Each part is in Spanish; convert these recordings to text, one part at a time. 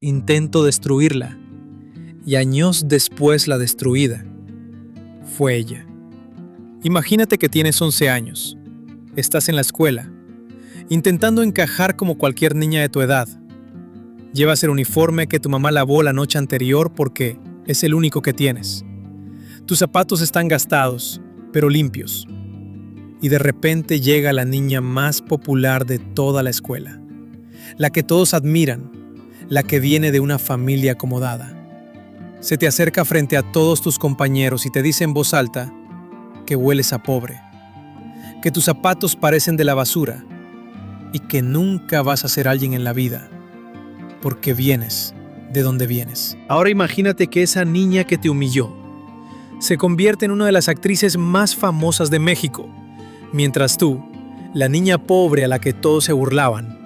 intento destruirla, y años después la destruida fue ella. Imagínate que tienes 11 años, estás en la escuela, intentando encajar como cualquier niña de tu edad. Llevas el uniforme que tu mamá lavó la noche anterior porque es el único que tienes. Tus zapatos están gastados, pero limpios. Y de repente llega la niña más popular de toda la escuela, la que todos admiran, la que viene de una familia acomodada. Se te acerca frente a todos tus compañeros y te dice en voz alta que hueles a pobre, que tus zapatos parecen de la basura y que nunca vas a ser alguien en la vida, porque vienes de donde vienes. Ahora imagínate que esa niña que te humilló se convierte en una de las actrices más famosas de México, mientras tú, la niña pobre a la que todos se burlaban,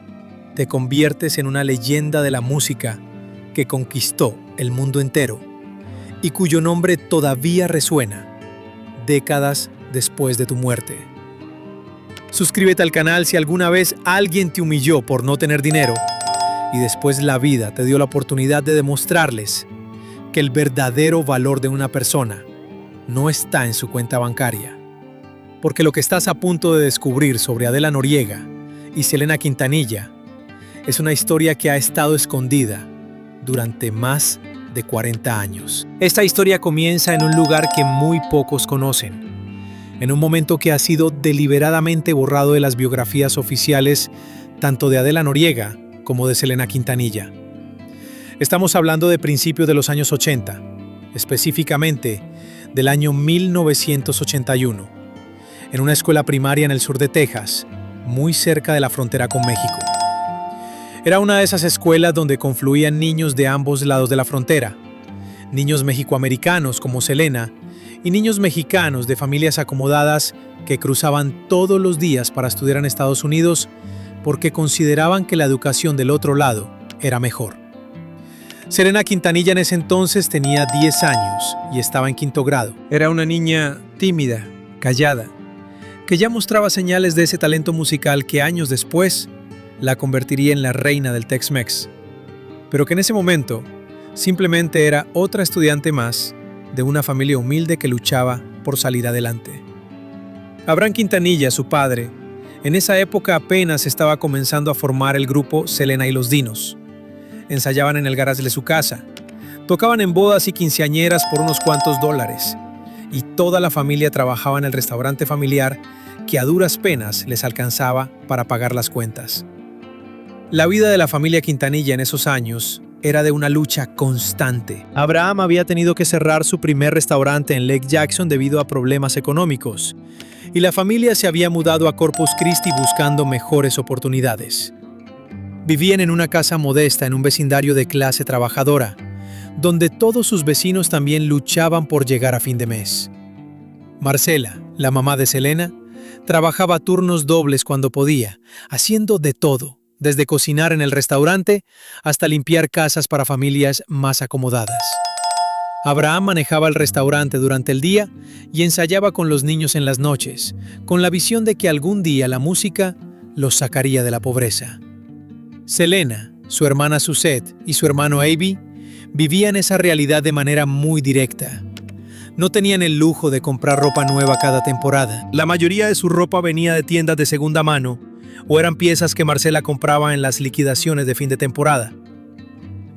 te conviertes en una leyenda de la música que conquistó el mundo entero y cuyo nombre todavía resuena décadas después de tu muerte. Suscríbete al canal si alguna vez alguien te humilló por no tener dinero y después la vida te dio la oportunidad de demostrarles que el verdadero valor de una persona no está en su cuenta bancaria. Porque lo que estás a punto de descubrir sobre Adela Noriega y Selena Quintanilla es una historia que ha estado escondida durante más de 40 años. Esta historia comienza en un lugar que muy pocos conocen, en un momento que ha sido deliberadamente borrado de las biografías oficiales tanto de Adela Noriega como de Selena Quintanilla. Estamos hablando de principios de los años 80, específicamente del año 1981, en una escuela primaria en el sur de Texas, muy cerca de la frontera con México. Era una de esas escuelas donde confluían niños de ambos lados de la frontera, niños mexicoamericanos como Selena y niños mexicanos de familias acomodadas que cruzaban todos los días para estudiar en Estados Unidos porque consideraban que la educación del otro lado era mejor. Selena Quintanilla en ese entonces tenía 10 años y estaba en quinto grado. Era una niña tímida, callada, que ya mostraba señales de ese talento musical que años después la convertiría en la reina del Tex-Mex, pero que en ese momento simplemente era otra estudiante más de una familia humilde que luchaba por salir adelante. Abraham Quintanilla, su padre, en esa época apenas estaba comenzando a formar el grupo Selena y los Dinos. Ensayaban en el garage de su casa, tocaban en bodas y quinceañeras por unos cuantos dólares, y toda la familia trabajaba en el restaurante familiar que a duras penas les alcanzaba para pagar las cuentas. La vida de la familia Quintanilla en esos años era de una lucha constante. Abraham había tenido que cerrar su primer restaurante en Lake Jackson debido a problemas económicos, y la familia se había mudado a Corpus Christi buscando mejores oportunidades. Vivían en una casa modesta en un vecindario de clase trabajadora, donde todos sus vecinos también luchaban por llegar a fin de mes. Marcela, la mamá de Selena, trabajaba turnos dobles cuando podía, haciendo de todo, desde cocinar en el restaurante hasta limpiar casas para familias más acomodadas. Abraham manejaba el restaurante durante el día y ensayaba con los niños en las noches, con la visión de que algún día la música los sacaría de la pobreza. Selena, su hermana Suzette y su hermano Avi vivían esa realidad de manera muy directa. No tenían el lujo de comprar ropa nueva cada temporada. La mayoría de su ropa venía de tiendas de segunda mano o eran piezas que Marcela compraba en las liquidaciones de fin de temporada.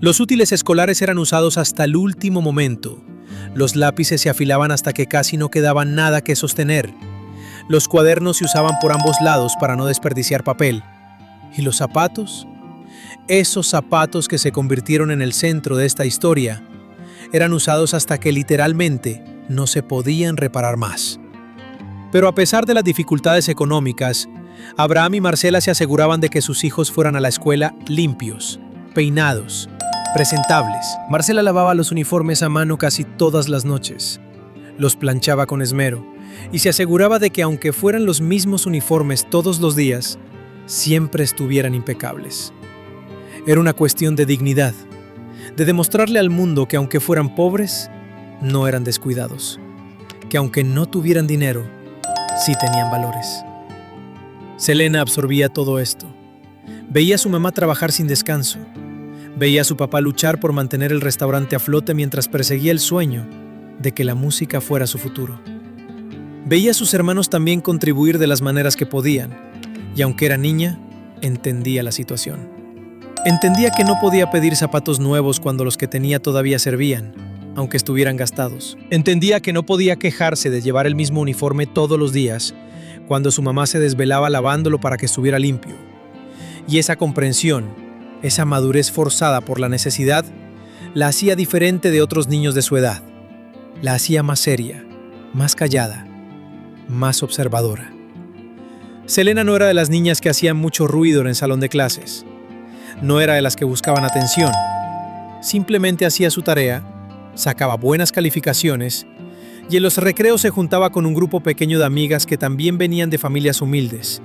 Los útiles escolares eran usados hasta el último momento. Los lápices se afilaban hasta que casi no quedaba nada que sostener. Los cuadernos se usaban por ambos lados para no desperdiciar papel. ¿Y los zapatos? Esos zapatos que se convirtieron en el centro de esta historia eran usados hasta que literalmente no se podían reparar más. Pero a pesar de las dificultades económicas, Abraham y Marcela se aseguraban de que sus hijos fueran a la escuela limpios, peinados, presentables. Marcela lavaba los uniformes a mano casi todas las noches. Los planchaba con esmero y se aseguraba de que aunque fueran los mismos uniformes todos los días, siempre estuvieran impecables. Era una cuestión de dignidad, de demostrarle al mundo que aunque fueran pobres, no eran descuidados, que aunque no tuvieran dinero, sí tenían valores. Selena absorbía todo esto. Veía a su mamá trabajar sin descanso. Veía a su papá luchar por mantener el restaurante a flote mientras perseguía el sueño de que la música fuera su futuro. Veía a sus hermanos también contribuir de las maneras que podían, y aunque era niña, entendía la situación. Entendía que no podía pedir zapatos nuevos cuando los que tenía todavía servían, aunque estuvieran gastados. Entendía que no podía quejarse de llevar el mismo uniforme todos los días, cuando su mamá se desvelaba lavándolo para que estuviera limpio. Y esa comprensión, esa madurez forzada por la necesidad, la hacía diferente de otros niños de su edad. La hacía más seria, más callada, más observadora. Selena no era de las niñas que hacían mucho ruido en el salón de clases. No era de las que buscaban atención. Simplemente hacía su tarea, sacaba buenas calificaciones y en los recreos se juntaba con un grupo pequeño de amigas que también venían de familias humildes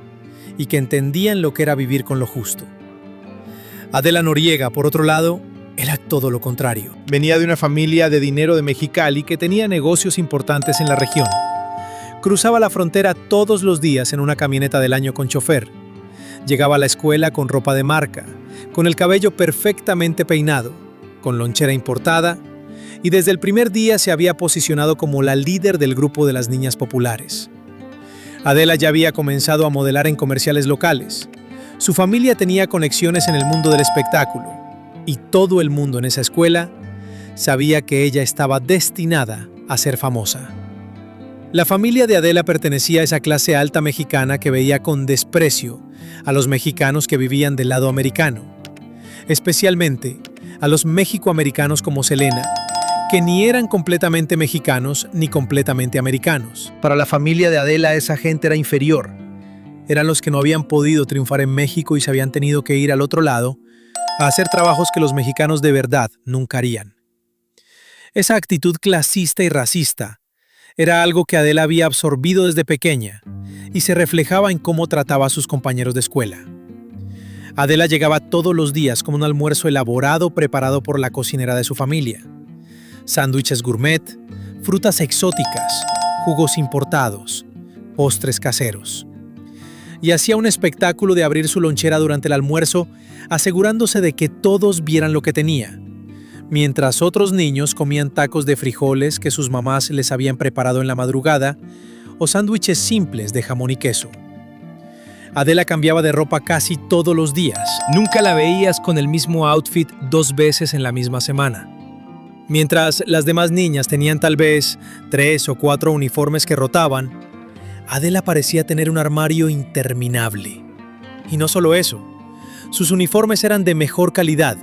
y que entendían lo que era vivir con lo justo. Adela Noriega, por otro lado, era todo lo contrario. Venía de una familia de dinero de Mexicali que tenía negocios importantes en la región. Cruzaba la frontera todos los días en una camioneta del año con chofer. Llegaba a la escuela con ropa de marca, con el cabello perfectamente peinado, con lonchera importada, y desde el primer día se había posicionado como la líder del grupo de las niñas populares. Adela ya había comenzado a modelar en comerciales locales. Su familia tenía conexiones en el mundo del espectáculo, y todo el mundo en esa escuela sabía que ella estaba destinada a ser famosa. La familia de Adela pertenecía a esa clase alta mexicana que veía con desprecio a los mexicanos que vivían del lado americano, especialmente a los mexicoamericanos como Selena, que ni eran completamente mexicanos ni completamente americanos. Para la familia de Adela esa gente era inferior. Eran los que no habían podido triunfar en México y se habían tenido que ir al otro lado a hacer trabajos que los mexicanos de verdad nunca harían. Esa actitud clasista y racista era algo que Adela había absorbido desde pequeña y se reflejaba en cómo trataba a sus compañeros de escuela. Adela llegaba todos los días con un almuerzo elaborado preparado por la cocinera de su familia. Sándwiches gourmet, frutas exóticas, jugos importados, postres caseros. Y hacía un espectáculo de abrir su lonchera durante el almuerzo, asegurándose de que todos vieran lo que tenía, mientras otros niños comían tacos de frijoles que sus mamás les habían preparado en la madrugada o sándwiches simples de jamón y queso. Adela cambiaba de ropa casi todos los días. Nunca la veías con el mismo outfit 2 veces en la misma semana. Mientras las demás niñas tenían tal vez 3 o 4 uniformes que rotaban, Adela parecía tener un armario interminable. Y no solo eso, sus uniformes eran de mejor calidad,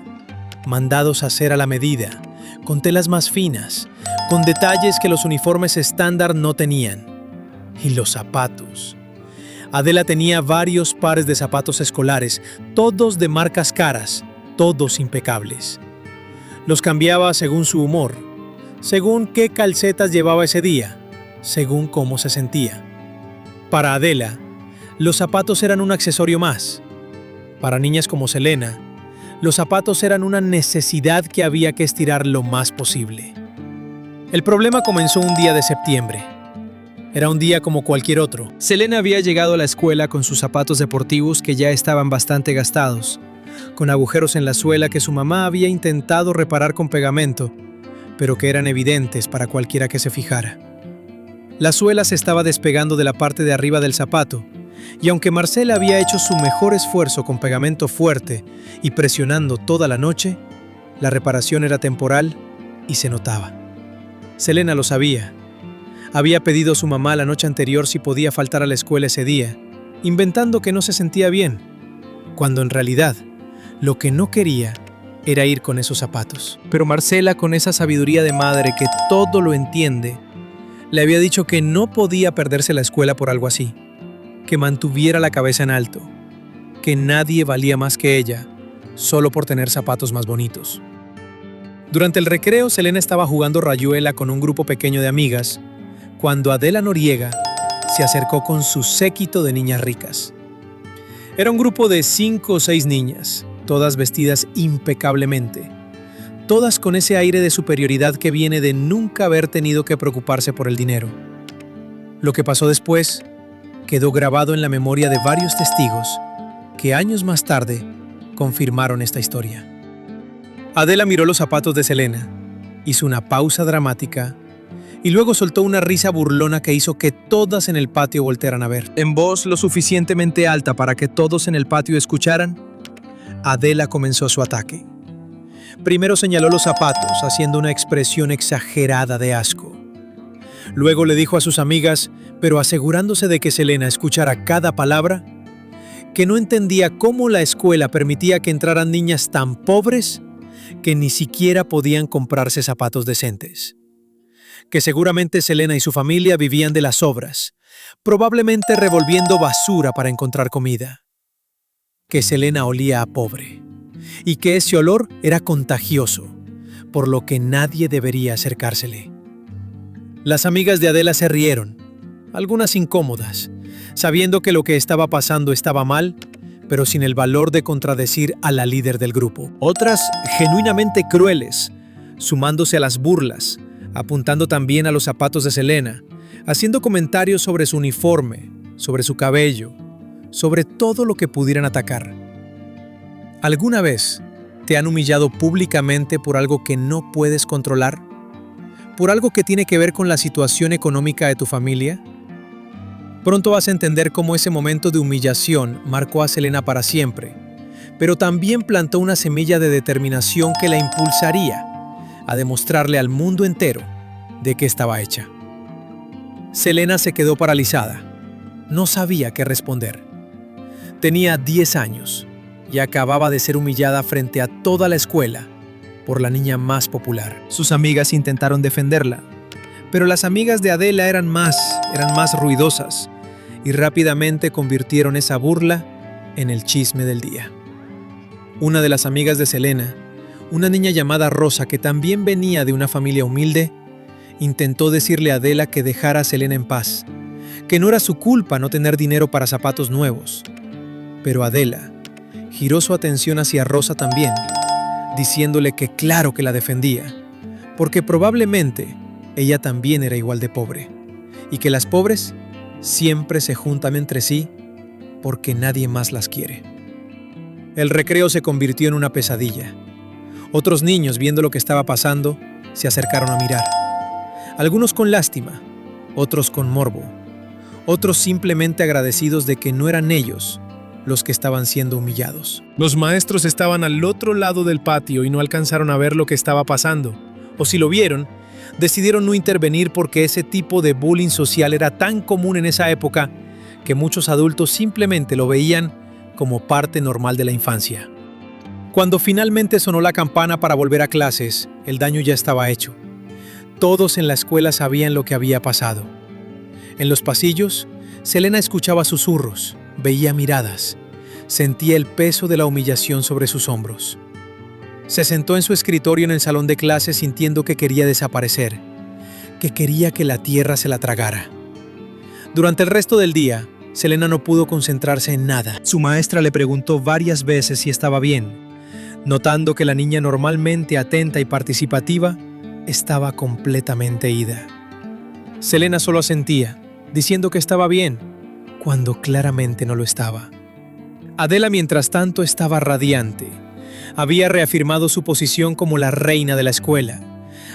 mandados a hacer a la medida, con telas más finas, con detalles que los uniformes estándar no tenían. Y los zapatos. Adela tenía varios pares de zapatos escolares, todos de marcas caras, todos impecables. Los cambiaba según su humor, según qué calcetas llevaba ese día, según cómo se sentía. Para Adela, los zapatos eran un accesorio más. Para niñas como Selena, los zapatos eran una necesidad que había que estirar lo más posible. El problema comenzó un día de septiembre. Era un día como cualquier otro. Selena había llegado a la escuela con sus zapatos deportivos que ya estaban bastante gastados, con agujeros en la suela que su mamá había intentado reparar con pegamento, pero que eran evidentes para cualquiera que se fijara. La suela se estaba despegando de la parte de arriba del zapato, y aunque Marcela había hecho su mejor esfuerzo con pegamento fuerte y presionando toda la noche, la reparación era temporal y se notaba. Selena lo sabía. Había pedido a su mamá la noche anterior si podía faltar a la escuela ese día, inventando que no se sentía bien, cuando en realidad lo que no quería era ir con esos zapatos. Pero Marcela, con esa sabiduría de madre que todo lo entiende, le había dicho que no podía perderse la escuela por algo así, que mantuviera la cabeza en alto, que nadie valía más que ella, solo por tener zapatos más bonitos. Durante el recreo, Selena estaba jugando rayuela con un grupo pequeño de amigas, cuando Adela Noriega se acercó con su séquito de niñas ricas. Era un grupo de 5 o 6 niñas, todas vestidas impecablemente, todas con ese aire de superioridad que viene de nunca haber tenido que preocuparse por el dinero. Lo que pasó después quedó grabado en la memoria de varios testigos que años más tarde confirmaron esta historia. Adela miró los zapatos de Selena, hizo una pausa dramática y luego soltó una risa burlona que hizo que todas en el patio voltearan a ver. En voz lo suficientemente alta para que todos en el patio escucharan, Adela comenzó su ataque. Primero señaló los zapatos, haciendo una expresión exagerada de asco. Luego le dijo a sus amigas, pero asegurándose de que Selena escuchara cada palabra, que no entendía cómo la escuela permitía que entraran niñas tan pobres que ni siquiera podían comprarse zapatos decentes. Que seguramente Selena y su familia vivían de las sobras, probablemente revolviendo basura para encontrar comida. Que Selena olía a pobre, y que ese olor era contagioso, por lo que nadie debería acercársele. Las amigas de Adela se rieron, algunas incómodas, sabiendo que lo que estaba pasando estaba mal, pero sin el valor de contradecir a la líder del grupo. Otras, genuinamente crueles, sumándose a las burlas, apuntando también a los zapatos de Selena, haciendo comentarios sobre su uniforme, sobre su cabello, sobre todo lo que pudieran atacar. ¿Alguna vez te han humillado públicamente por algo que no puedes controlar? ¿Por algo que tiene que ver con la situación económica de tu familia? Pronto vas a entender cómo ese momento de humillación marcó a Selena para siempre, pero también plantó una semilla de determinación que la impulsaría a demostrarle al mundo entero de qué estaba hecha. Selena se quedó paralizada. No sabía qué responder. Tenía 10 años y acababa de ser humillada frente a toda la escuela por la niña más popular. Sus amigas intentaron defenderla, pero las amigas de Adela eran más ruidosas y rápidamente convirtieron esa burla en el chisme del día. Una de las amigas de Selena, una niña llamada Rosa que también venía de una familia humilde, intentó decirle a Adela que dejara a Selena en paz, que no era su culpa no tener dinero para zapatos nuevos. Pero Adela giró su atención hacia Rosa también, diciéndole que claro que la defendía, porque probablemente ella también era igual de pobre, y que las pobres siempre se juntan entre sí porque nadie más las quiere. El recreo se convirtió en una pesadilla. Otros niños, viendo lo que estaba pasando, se acercaron a mirar. Algunos con lástima, otros con morbo, otros simplemente agradecidos de que no eran ellos los que estaban siendo humillados. Los maestros estaban al otro lado del patio y no alcanzaron a ver lo que estaba pasando, o si lo vieron, decidieron no intervenir porque ese tipo de bullying social era tan común en esa época que muchos adultos simplemente lo veían como parte normal de la infancia. Cuando finalmente sonó la campana para volver a clases, el daño ya estaba hecho. Todos en la escuela sabían lo que había pasado. En los pasillos, Selena escuchaba susurros, veía miradas, sentía el peso de la humillación sobre sus hombros. Se sentó en su escritorio en el salón de clases sintiendo que quería desaparecer, que quería que la tierra se la tragara. Durante el resto del día, Selena no pudo concentrarse en nada. Su maestra le preguntó varias veces si estaba bien, notando que la niña normalmente atenta y participativa estaba completamente ida. Selena solo asentía, diciendo que estaba bien, cuando claramente no lo estaba. Adela, mientras tanto, estaba radiante. Había reafirmado su posición como la reina de la escuela.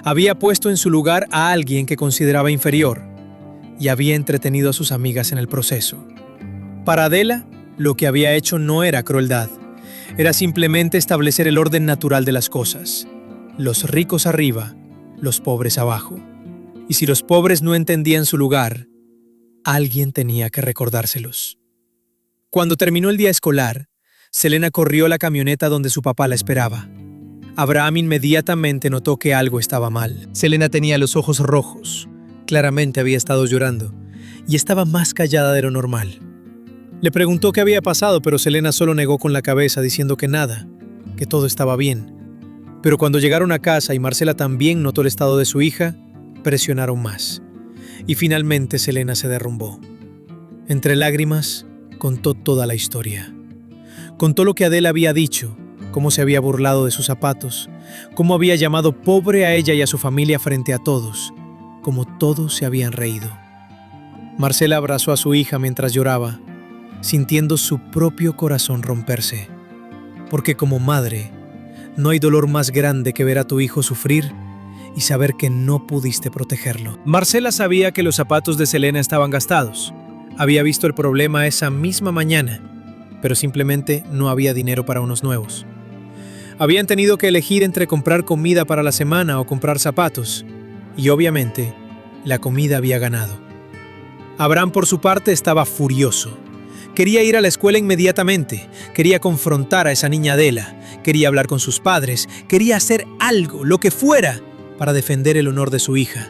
Había puesto en su lugar a alguien que consideraba inferior y había entretenido a sus amigas en el proceso. Para Adela, lo que había hecho no era crueldad. Era simplemente establecer el orden natural de las cosas. Los ricos arriba, los pobres abajo. Y si los pobres no entendían su lugar, alguien tenía que recordárselos. Cuando terminó el día escolar, Selena corrió a la camioneta donde su papá la esperaba. Abraham inmediatamente notó que algo estaba mal. Selena tenía los ojos rojos. Claramente había estado llorando y estaba más callada de lo normal. Le preguntó qué había pasado, pero Selena solo negó con la cabeza diciendo que nada, que todo estaba bien. Pero cuando llegaron a casa y Marcela también notó el estado de su hija, presionaron más. Y finalmente Selena se derrumbó. Entre lágrimas, contó toda la historia. Contó lo que Adela había dicho, cómo se había burlado de sus zapatos, cómo había llamado pobre a ella y a su familia frente a todos, cómo todos se habían reído. Marcela abrazó a su hija mientras lloraba, sintiendo su propio corazón romperse, porque como madre, No hay dolor más grande que ver a tu hijo sufrir y saber que no pudiste protegerlo. Marcela sabía que los zapatos de Selena estaban gastados. Había visto el problema esa misma mañana, pero simplemente no había dinero para unos nuevos. Habían tenido que elegir entre comprar comida para la semana o comprar zapatos, y obviamente la comida había ganado. Abraham, por su parte, estaba furioso. Quería ir a la escuela inmediatamente, quería confrontar a esa niña Adela, quería hablar con sus padres, quería hacer algo, lo que fuera, para defender el honor de su hija.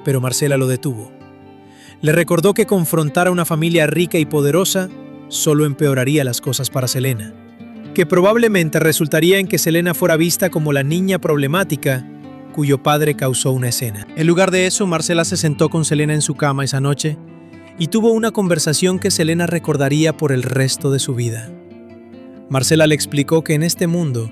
Pero Marcela lo detuvo. Le recordó que confrontar a una familia rica y poderosa solo empeoraría las cosas para Selena, que probablemente resultaría en que Selena fuera vista como la niña problemática cuyo padre causó una escena. En lugar de eso, Marcela se sentó con Selena en su cama esa noche y tuvo una conversación que Selena recordaría por el resto de su vida. Marcela le explicó que en este mundo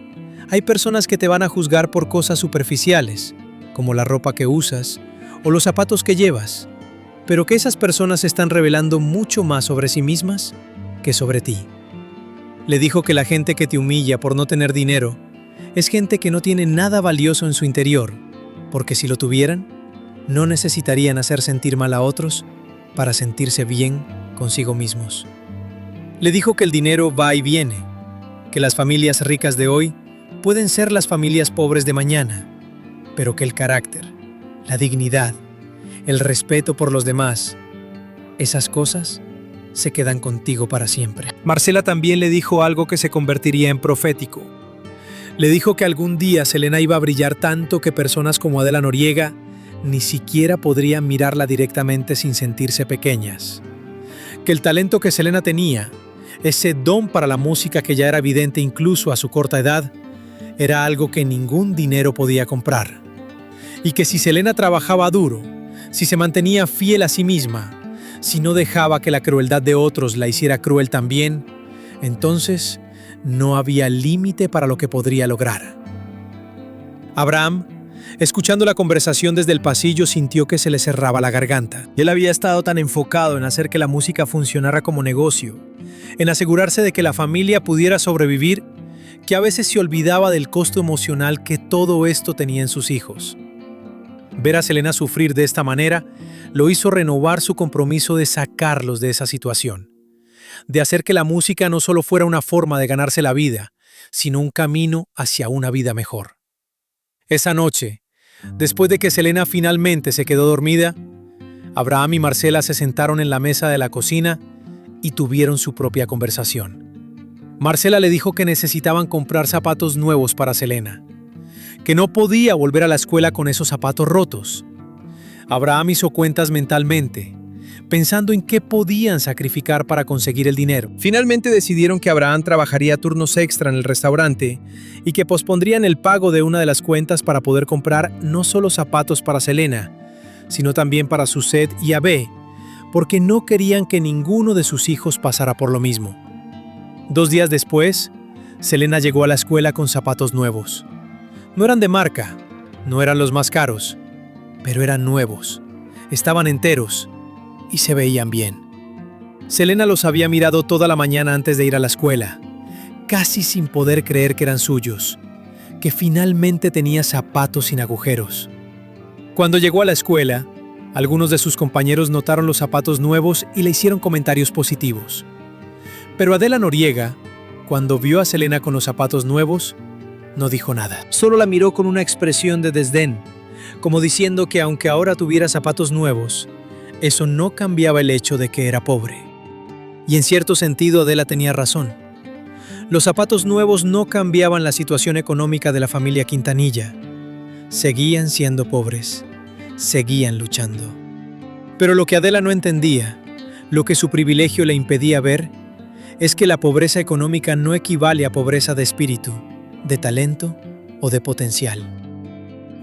hay personas que te van a juzgar por cosas superficiales, como la ropa que usas o los zapatos que llevas, pero que esas personas están revelando mucho más sobre sí mismas que sobre ti. Le dijo que la gente que te humilla por no tener dinero es gente que no tiene nada valioso en su interior, porque si lo tuvieran, no necesitarían hacer sentir mal a otros para sentirse bien consigo mismos. Le dijo que el dinero va y viene, que las familias ricas de hoy pueden ser las familias pobres de mañana, pero que el carácter, la dignidad, el respeto por los demás, esas cosas se quedan contigo para siempre. Marcela también le dijo algo que se convertiría en profético. Le dijo que algún día Selena iba a brillar tanto que personas como Adela Noriega ni siquiera podrían mirarla directamente sin sentirse pequeñas. Que el talento que Selena tenía, ese don para la música que ya era evidente incluso a su corta edad, era algo que ningún dinero podía comprar. Y que si Selena trabajaba duro, si se mantenía fiel a sí misma, si no dejaba que la crueldad de otros la hiciera cruel también, entonces no había límite para lo que podría lograr. Abraham, escuchando la conversación desde el pasillo, sintió que se le cerraba la garganta. Él había estado tan enfocado en hacer que la música funcionara como negocio, en asegurarse de que la familia pudiera sobrevivir, que a veces se olvidaba del costo emocional que todo esto tenía en sus hijos. Ver a Selena sufrir de esta manera lo hizo renovar su compromiso de sacarlos de esa situación, de hacer que la música no solo fuera una forma de ganarse la vida, sino un camino hacia una vida mejor. Esa noche, después de que Selena finalmente se quedó dormida, Abraham y Marcela se sentaron en la mesa de la cocina y tuvieron su propia conversación. Marcela le dijo que necesitaban comprar zapatos nuevos para Selena, que no podía volver a la escuela con esos zapatos rotos. Abraham hizo cuentas mentalmente, pensando en qué podían sacrificar para conseguir el dinero. Finalmente decidieron que Abraham trabajaría turnos extra en el restaurante y que pospondrían el pago de una de las cuentas para poder comprar no solo zapatos para Selena, sino también para Suzette y Abe, porque no querían que ninguno de sus hijos pasara por lo mismo. 2 días después, Selena llegó a la escuela con zapatos nuevos. No eran de marca, no eran los más caros, pero eran nuevos, estaban enteros y se veían bien. Selena los había mirado toda la mañana antes de ir a la escuela, casi sin poder creer que eran suyos, que finalmente tenía zapatos sin agujeros. Cuando llegó a la escuela, algunos de sus compañeros notaron los zapatos nuevos y le hicieron comentarios positivos. Pero Adela Noriega, cuando vio a Selena con los zapatos nuevos, no dijo nada. Solo la miró con una expresión de desdén, como diciendo que aunque ahora tuviera zapatos nuevos, eso no cambiaba el hecho de que era pobre. Y en cierto sentido Adela tenía razón. Los zapatos nuevos no cambiaban la situación económica de la familia Quintanilla. Seguían siendo pobres, seguían luchando. Pero lo que Adela no entendía, lo que su privilegio le impedía ver, es que la pobreza económica no equivale a pobreza de espíritu, de talento o de potencial.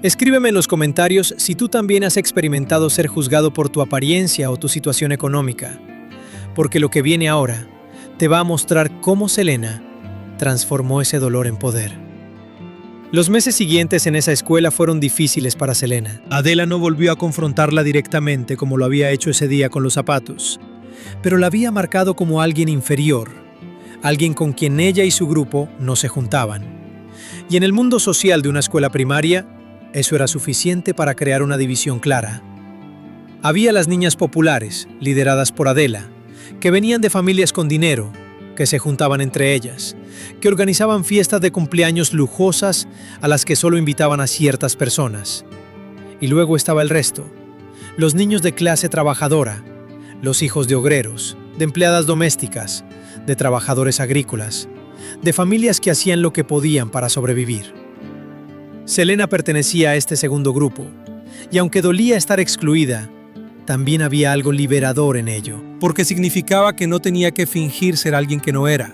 Escríbeme en los comentarios si tú también has experimentado ser juzgado por tu apariencia o tu situación económica, porque lo que viene ahora te va a mostrar cómo Selena transformó ese dolor en poder. Los meses siguientes en esa escuela fueron difíciles para Selena. Adela no volvió a confrontarla directamente como lo había hecho ese día con los zapatos, pero la había marcado como alguien inferior, alguien con quien ella y su grupo no se juntaban. Y en el mundo social de una escuela primaria, eso era suficiente para crear una división clara. Había las niñas populares, lideradas por Adela, que venían de familias con dinero, que se juntaban entre ellas, que organizaban fiestas de cumpleaños lujosas a las que solo invitaban a ciertas personas. Y luego estaba el resto, los niños de clase trabajadora, los hijos de obreros, de empleadas domésticas, de trabajadores agrícolas, de familias que hacían lo que podían para sobrevivir. Selena pertenecía a este segundo grupo, y aunque dolía estar excluida, también había algo liberador en ello, porque significaba que no tenía que fingir ser alguien que no era.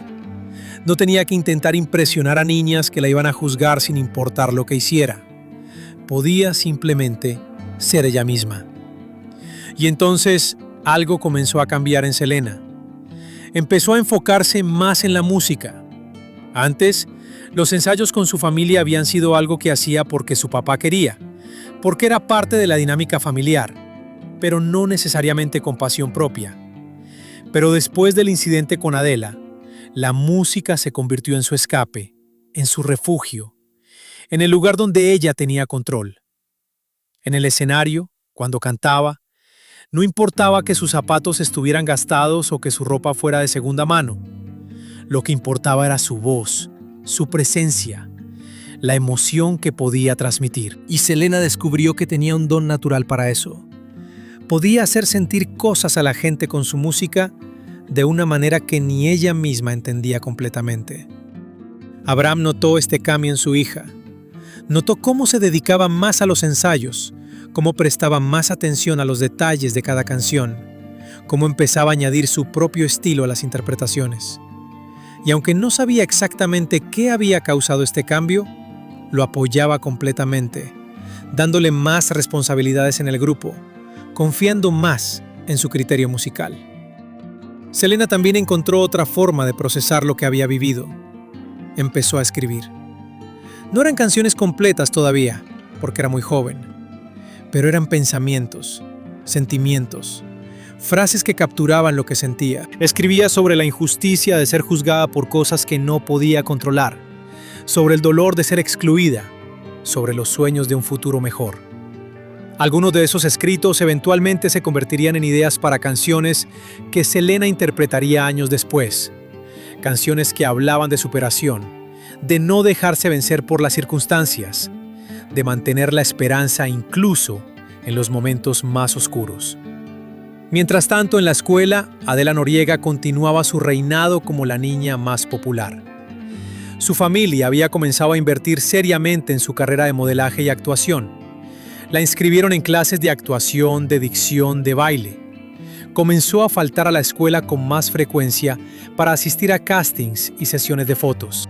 No tenía que intentar impresionar a niñas que la iban a juzgar sin importar lo que hiciera. Podía simplemente ser ella misma. Y entonces algo comenzó a cambiar en Selena. Empezó a enfocarse más en la música. Antes, los ensayos con su familia habían sido algo que hacía porque su papá quería, porque era parte de la dinámica familiar, pero no necesariamente con pasión propia. Pero después del incidente con Adela, la música se convirtió en su escape, en su refugio, en el lugar donde ella tenía control. En el escenario, cuando cantaba, no importaba que sus zapatos estuvieran gastados o que su ropa fuera de segunda mano. Lo que importaba era su voz, su presencia, la emoción que podía transmitir. Y Selena descubrió que tenía un don natural para eso. Podía hacer sentir cosas a la gente con su música de una manera que ni ella misma entendía completamente. Abraham notó este cambio en su hija. Notó cómo se dedicaba más a los ensayos, cómo prestaba más atención a los detalles de cada canción, cómo empezaba a añadir su propio estilo a las interpretaciones. Y aunque no sabía exactamente qué había causado este cambio, lo apoyaba completamente, dándole más responsabilidades en el grupo, confiando más en su criterio musical. Selena también encontró otra forma de procesar lo que había vivido. Empezó a escribir. No eran canciones completas todavía, porque era muy joven, pero eran pensamientos, sentimientos, frases que capturaban lo que sentía. Escribía sobre la injusticia de ser juzgada por cosas que no podía controlar, sobre el dolor de ser excluida, sobre los sueños de un futuro mejor. Algunos de esos escritos eventualmente se convertirían en ideas para canciones que Selena interpretaría años después. Canciones que hablaban de superación, de no dejarse vencer por las circunstancias, de mantener la esperanza incluso en los momentos más oscuros. Mientras tanto, en la escuela, Adela Noriega continuaba su reinado como la niña más popular. Su familia había comenzado a invertir seriamente en su carrera de modelaje y actuación. La inscribieron en clases de actuación, de dicción, de baile. Comenzó a faltar a la escuela con más frecuencia para asistir a castings y sesiones de fotos.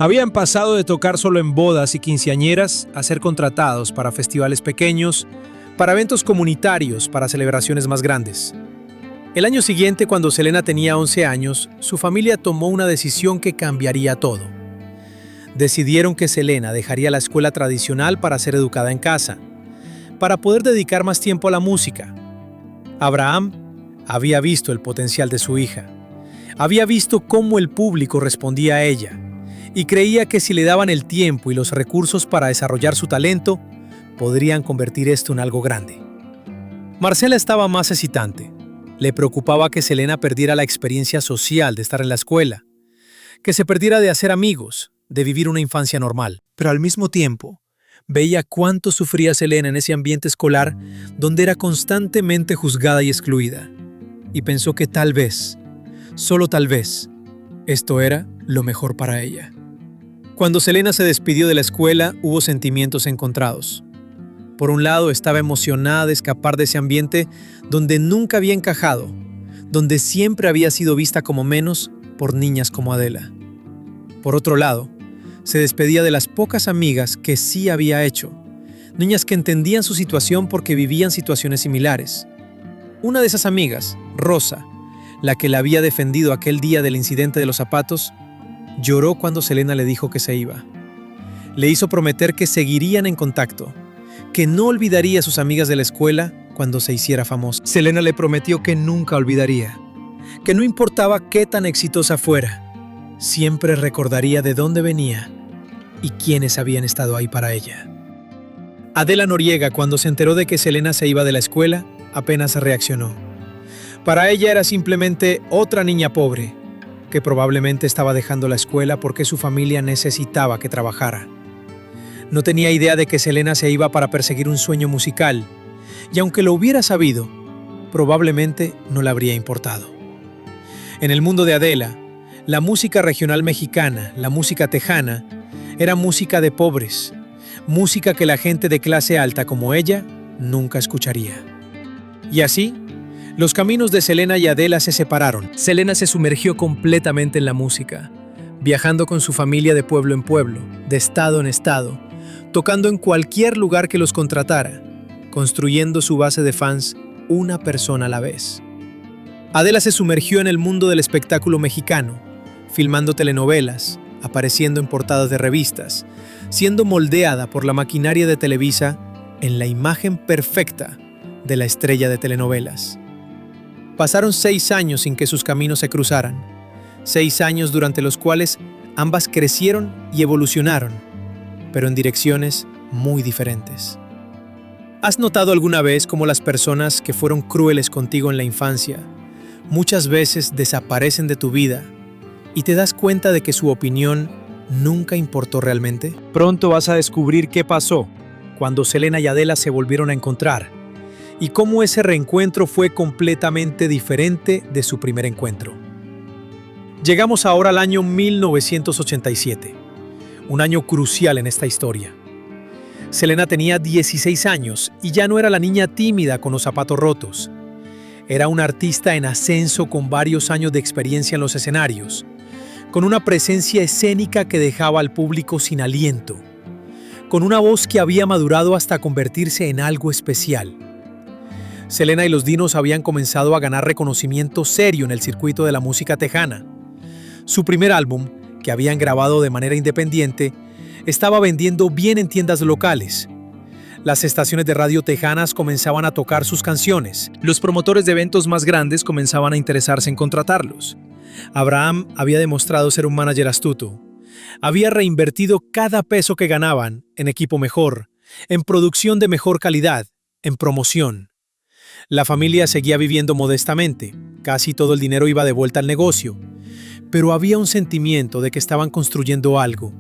Habían pasado de tocar solo en bodas y quinceañeras a ser contratados para festivales pequeños, para eventos comunitarios, para celebraciones más grandes. El año siguiente, cuando Selena tenía 11 años, su familia tomó una decisión que cambiaría todo. Decidieron que Selena dejaría la escuela tradicional para ser educada en casa, para poder dedicar más tiempo a la música. Abraham había visto el potencial de su hija, había visto cómo el público respondía a ella, y creía que si le daban el tiempo y los recursos para desarrollar su talento, podrían convertir esto en algo grande. Marcela estaba más hesitante. Le preocupaba que Selena perdiera la experiencia social de estar en la escuela, que se perdiera de hacer amigos, de vivir una infancia normal. Pero al mismo tiempo, veía cuánto sufría Selena en ese ambiente escolar donde era constantemente juzgada y excluida. y pensó que tal vez, solo tal vez, esto era lo mejor para ella. Cuando Selena se despidió de la escuela, hubo sentimientos encontrados. Por un lado, estaba emocionada de escapar de ese ambiente donde nunca había encajado, donde siempre había sido vista como menos por niñas como Adela. Por otro lado, se despedía de las pocas amigas que sí había hecho, niñas que entendían su situación porque vivían situaciones similares. Una de esas amigas, Rosa, la que la había defendido aquel día del incidente de los zapatos, lloró cuando Selena le dijo que se iba. Le hizo prometer que seguirían en contacto, que no olvidaría a sus amigas de la escuela cuando se hiciera famosa. Selena le prometió que nunca olvidaría, que no importaba qué tan exitosa fuera, siempre recordaría de dónde venía y quiénes habían estado ahí para ella. Adela Noriega, cuando se enteró de que Selena se iba de la escuela, apenas reaccionó. Para ella era simplemente otra niña pobre, que probablemente estaba dejando la escuela porque su familia necesitaba que trabajara. No tenía idea de que Selena se iba para perseguir un sueño musical, y aunque lo hubiera sabido, probablemente no le habría importado. En el mundo de Adela, la música regional mexicana, la música tejana, era música de pobres, música que la gente de clase alta como ella nunca escucharía. Y así, los caminos de Selena y Adela se separaron. Selena se sumergió completamente en la música, viajando con su familia de pueblo en pueblo, de estado en estado, tocando en cualquier lugar que los contratara, construyendo su base de fans una persona a la vez. Adela se sumergió en el mundo del espectáculo mexicano, filmando telenovelas, apareciendo en portadas de revistas, siendo moldeada por la maquinaria de Televisa en la imagen perfecta de la estrella de telenovelas. Pasaron 6 años sin que sus caminos se cruzaran, 6 años durante los cuales ambas crecieron y evolucionaron, pero en direcciones muy diferentes. ¿Has notado alguna vez cómo las personas que fueron crueles contigo en la infancia muchas veces desaparecen de tu vida y te das cuenta de que su opinión nunca importó realmente? Pronto vas a descubrir qué pasó cuando Selena y Adela se volvieron a encontrar y cómo ese reencuentro fue completamente diferente de su primer encuentro. Llegamos ahora al año 1987, un año crucial en esta historia. Selena tenía 16 años y ya no era la niña tímida con los zapatos rotos. Era una artista en ascenso con varios años de experiencia en los escenarios, con una presencia escénica que dejaba al público sin aliento, con una voz que había madurado hasta convertirse en algo especial. Selena y los Dinos habían comenzado a ganar reconocimiento serio en el circuito de la música tejana. Su primer álbum, que habían grabado de manera independiente, estaba vendiendo bien en tiendas locales. Las estaciones de radio tejanas comenzaban a tocar sus canciones. Los promotores de eventos más grandes comenzaban a interesarse en contratarlos. Abraham había demostrado ser un manager astuto. Había reinvertido cada peso que ganaban en equipo mejor, en producción de mejor calidad, en promoción. La familia seguía viviendo modestamente, casi todo el dinero iba de vuelta al negocio, pero había un sentimiento de que estaban construyendo algo,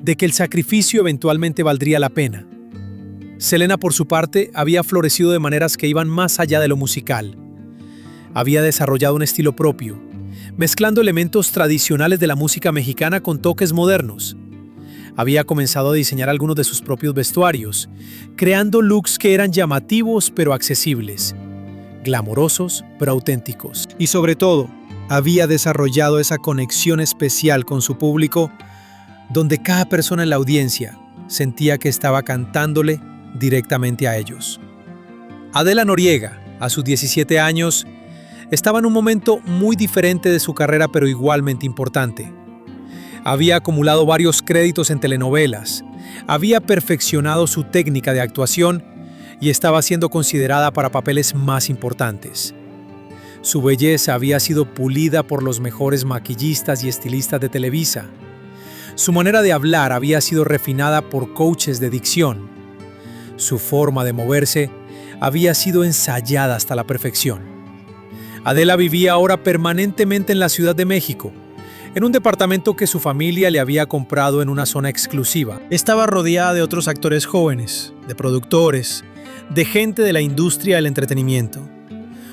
de que el sacrificio eventualmente valdría la pena. Selena, por su parte, había florecido de maneras que iban más allá de lo musical. Había desarrollado un estilo propio, mezclando elementos tradicionales de la música mexicana con toques modernos. Había comenzado a diseñar algunos de sus propios vestuarios, creando looks que eran llamativos pero accesibles, glamorosos pero auténticos. Y sobre todo, había desarrollado esa conexión especial con su público, donde cada persona en la audiencia sentía que estaba cantándole directamente a ellos. Adela Noriega, a sus 17 años, estaba en un momento muy diferente de su carrera pero igualmente importante. Había acumulado varios créditos en telenovelas, había perfeccionado su técnica de actuación y estaba siendo considerada para papeles más importantes. Su belleza había sido pulida por los mejores maquillistas y estilistas de Televisa. Su manera de hablar había sido refinada por coaches de dicción. Su forma de moverse había sido ensayada hasta la perfección. Adela vivía ahora permanentemente en la Ciudad de México, en un departamento que su familia le había comprado en una zona exclusiva. Estaba rodeada de otros actores jóvenes, de productores, de gente de la industria del entretenimiento.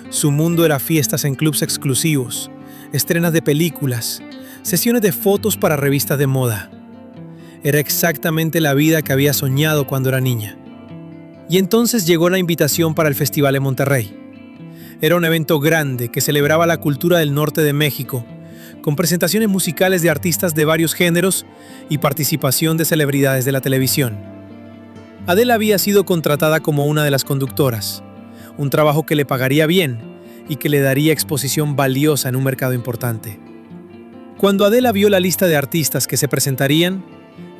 Su mundo era fiestas en clubs exclusivos, estrenas de películas, sesiones de fotos para revistas de moda. Era exactamente la vida que había soñado cuando era niña. Y entonces llegó la invitación para el Festival en Monterrey. Era un evento grande que celebraba la cultura del norte de México, con presentaciones musicales de artistas de varios géneros y participación de celebridades de la televisión. Adele había sido contratada como una de las conductoras, un trabajo que le pagaría bien y que le daría exposición valiosa en un mercado importante. Cuando Adele vio la lista de artistas que se presentarían,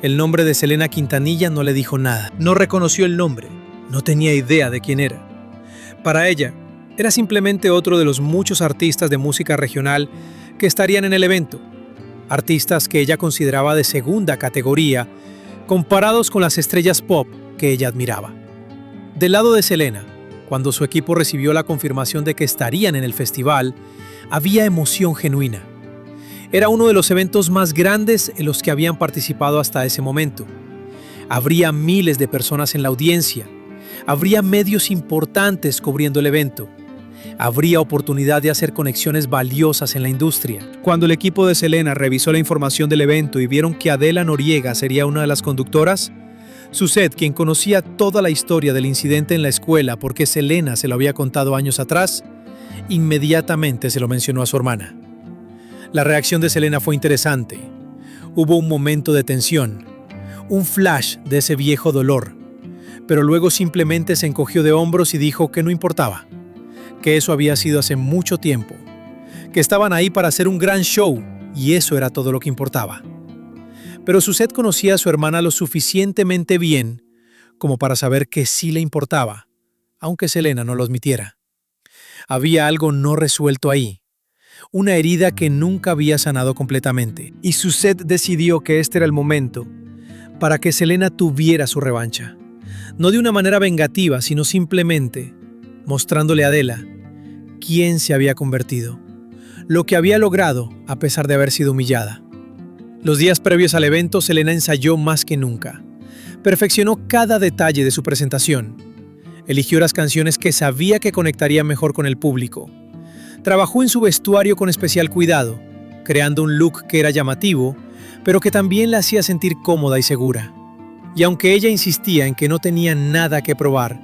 el nombre de Selena Quintanilla no le dijo nada. No reconoció el nombre, no tenía idea de quién era. Para ella, era simplemente otro de los muchos artistas de música regional que estarían en el evento, artistas que ella consideraba de segunda categoría, comparados con las estrellas pop que ella admiraba. Del lado de Selena, cuando su equipo recibió la confirmación de que estarían en el festival, había emoción genuina. Era uno de los eventos más grandes en los que habían participado hasta ese momento. Habría miles de personas en la audiencia, habría medios importantes cubriendo el evento. Habría oportunidad de hacer conexiones valiosas en la industria. Cuando el equipo de Selena revisó la información del evento y vieron que Adela Noriega sería una de las conductoras, Suzette, quien conocía toda la historia del incidente en la escuela porque Selena se lo había contado años atrás, inmediatamente se lo mencionó a su hermana. La reacción de Selena fue interesante. Hubo un momento de tensión, un flash de ese viejo dolor, pero luego simplemente se encogió de hombros y dijo que no importaba, que eso había sido hace mucho tiempo, que estaban ahí para hacer un gran show y eso era todo lo que importaba. Pero Suzette conocía a su hermana lo suficientemente bien como para saber que sí le importaba, aunque Selena no lo admitiera. Había algo no resuelto ahí, una herida que nunca había sanado completamente, y Suzette decidió que este era el momento para que Selena tuviera su revancha, no de una manera vengativa, sino simplemente mostrándole a Adela quién se había convertido, lo que había logrado a pesar de haber sido humillada. Los días previos al evento, Selena ensayó más que nunca. Perfeccionó cada detalle de su presentación. Eligió las canciones que sabía que conectarían mejor con el público. Trabajó en su vestuario con especial cuidado, creando un look que era llamativo, pero que también la hacía sentir cómoda y segura. Y aunque ella insistía en que no tenía nada que probar,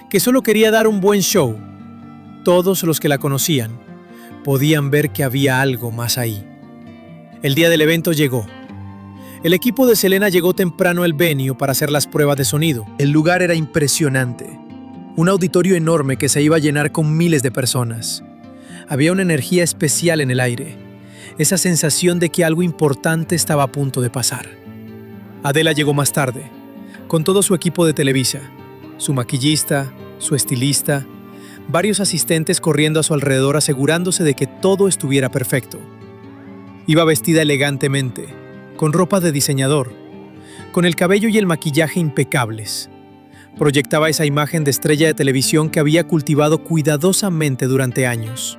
que solo quería dar un buen show, todos los que la conocían podían ver que había algo más ahí. El día del evento llegó. El equipo de Selena llegó temprano al venue para hacer las pruebas de sonido. El lugar era impresionante. Un auditorio enorme que se iba a llenar con miles de personas. Había una energía especial en el aire, esa sensación de que algo importante estaba a punto de pasar. Adela llegó más tarde, con todo su equipo de Televisa, su maquillista, su estilista, varios asistentes corriendo a su alrededor asegurándose de que todo estuviera perfecto. Iba vestida elegantemente, con ropa de diseñador, con el cabello y el maquillaje impecables. Proyectaba esa imagen de estrella de televisión que había cultivado cuidadosamente durante años.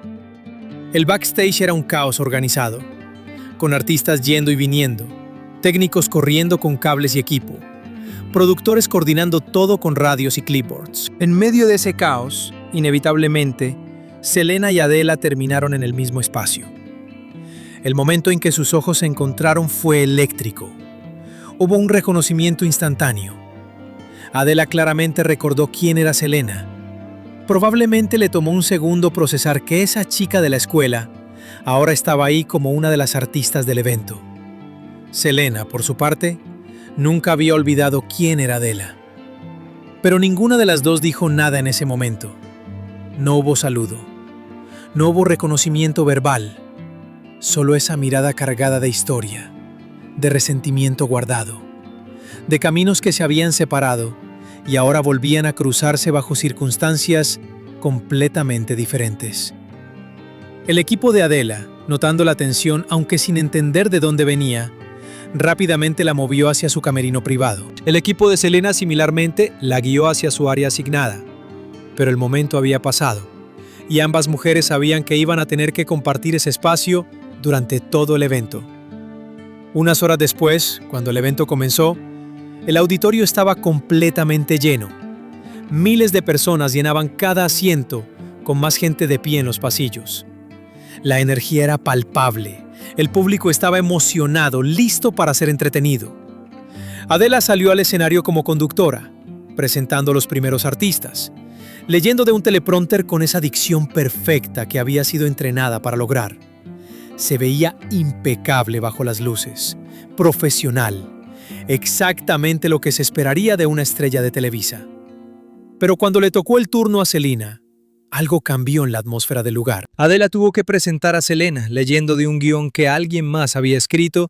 El backstage era un caos organizado, con artistas yendo y viniendo, técnicos corriendo con cables y equipo, productores coordinando todo con radios y clipboards. En medio de ese caos, inevitablemente, Selena y Adela terminaron en el mismo espacio. El momento en que sus ojos se encontraron fue eléctrico. Hubo un reconocimiento instantáneo. Adela claramente recordó quién era Selena. Probablemente le tomó un segundo procesar que esa chica de la escuela ahora estaba ahí como una de las artistas del evento. Selena, por su parte, nunca había olvidado quién era Adela. Pero ninguna de las dos dijo nada en ese momento. No hubo saludo. No hubo reconocimiento verbal. Solo esa mirada cargada de historia, de resentimiento guardado, de caminos que se habían separado y ahora volvían a cruzarse bajo circunstancias completamente diferentes. El equipo de Adela, notando la tensión, aunque sin entender de dónde venía, rápidamente la movió hacia su camerino privado. El equipo de Selena, similarmente, la guió hacia su área asignada. Pero el momento había pasado, y ambas mujeres sabían que iban a tener que compartir ese espacio durante todo el evento. Unas horas después, cuando el evento comenzó, el auditorio estaba completamente lleno. Miles de personas llenaban cada asiento con más gente de pie en los pasillos. La energía era palpable. El público estaba emocionado, listo para ser entretenido. Adela salió al escenario como conductora, presentando a los primeros artistas, leyendo de un teleprompter con esa dicción perfecta que había sido entrenada para lograr. Se veía impecable bajo las luces, profesional, exactamente lo que se esperaría de una estrella de Televisa. Pero cuando le tocó el turno a Selena, algo cambió en la atmósfera del lugar. Adela tuvo que presentar a Selena leyendo de un guión que alguien más había escrito,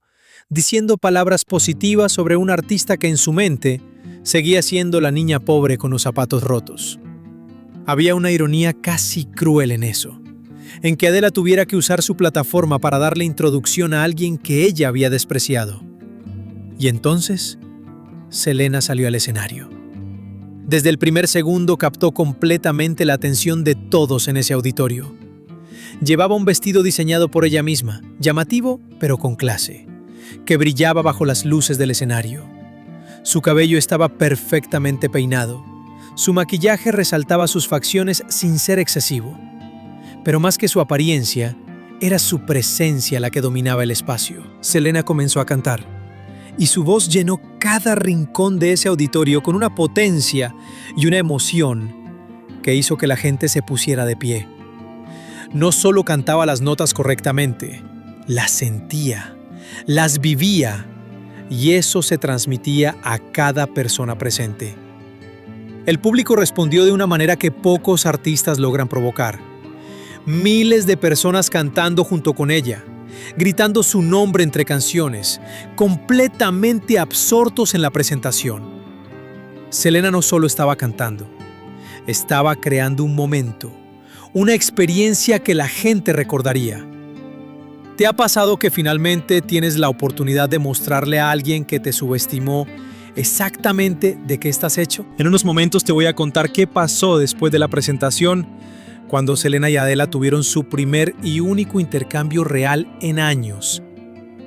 diciendo palabras positivas sobre un artista que en su mente seguía siendo la niña pobre con los zapatos rotos. Había una ironía casi cruel en eso, en que Adela tuviera que usar su plataforma para darle introducción a alguien que ella había despreciado. Y entonces, Selena salió al escenario. Desde el primer segundo captó completamente la atención de todos en ese auditorio. Llevaba un vestido diseñado por ella misma, llamativo pero con clase, que brillaba bajo las luces del escenario. Su cabello estaba perfectamente peinado. Su maquillaje resaltaba sus facciones sin ser excesivo. Pero más que su apariencia, era su presencia la que dominaba el espacio. Selena comenzó a cantar, y su voz llenó cada rincón de ese auditorio con una potencia y una emoción que hizo que la gente se pusiera de pie. No solo cantaba las notas correctamente, las sentía, las vivía, y eso se transmitía a cada persona presente. El público respondió de una manera que pocos artistas logran provocar. Miles de personas cantando junto con ella, gritando su nombre entre canciones, completamente absortos en la presentación. Selena no solo estaba cantando, estaba creando un momento, una experiencia que la gente recordaría. ¿Te ha pasado que finalmente tienes la oportunidad de mostrarle a alguien que te subestimó exactamente de qué estás hecho? En unos momentos te voy a contar qué pasó después de la presentación, cuando Selena y Adela tuvieron su primer y único intercambio real en años,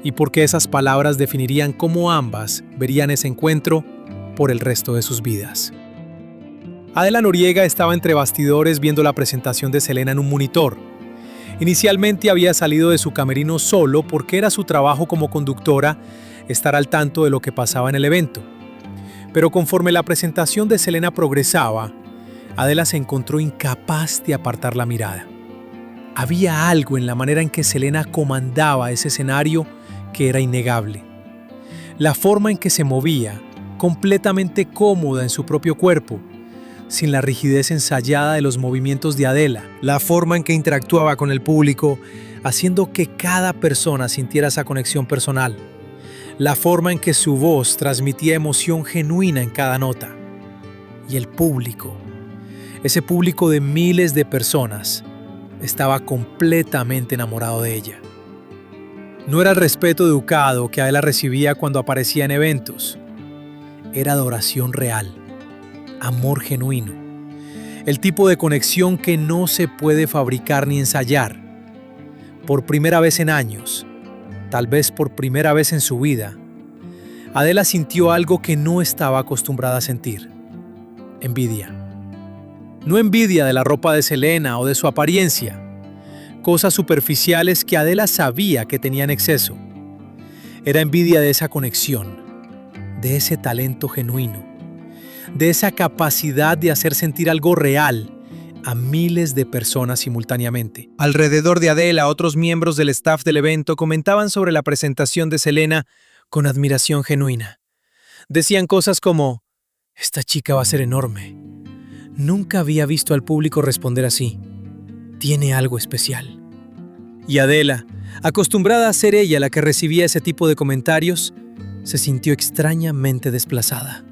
y por qué esas palabras definirían cómo ambas verían ese encuentro por el resto de sus vidas. Adela Noriega estaba entre bastidores viendo la presentación de Selena en un monitor. Inicialmente había salido de su camerino solo porque era su trabajo como conductora estar al tanto de lo que pasaba en el evento. Pero conforme la presentación de Selena progresaba, Adela se encontró incapaz de apartar la mirada. Había algo en la manera en que Selena comandaba ese escenario que era innegable. La forma en que se movía, completamente cómoda en su propio cuerpo, sin la rigidez ensayada de los movimientos de Adela. La forma en que interactuaba con el público, haciendo que cada persona sintiera esa conexión personal. La forma en que su voz transmitía emoción genuina en cada nota. Y el público, ese público de miles de personas, estaba completamente enamorado de ella. No era el respeto educado que Adela recibía cuando aparecía en eventos. Era adoración real, amor genuino, el tipo de conexión que no se puede fabricar ni ensayar. Por primera vez en años, tal vez por primera vez en su vida, Adela sintió algo que no estaba acostumbrada a sentir: envidia. No envidia de la ropa de Selena o de su apariencia, cosas superficiales que Adela sabía que tenían exceso. Era envidia de esa conexión, de ese talento genuino, de esa capacidad de hacer sentir algo real a miles de personas simultáneamente. Alrededor de Adela, otros miembros del staff del evento comentaban sobre la presentación de Selena con admiración genuina. Decían cosas como: esta chica va a ser enorme. Nunca había visto al público responder así. Tiene algo especial. Y Adela, acostumbrada a ser ella la que recibía ese tipo de comentarios, se sintió extrañamente desplazada.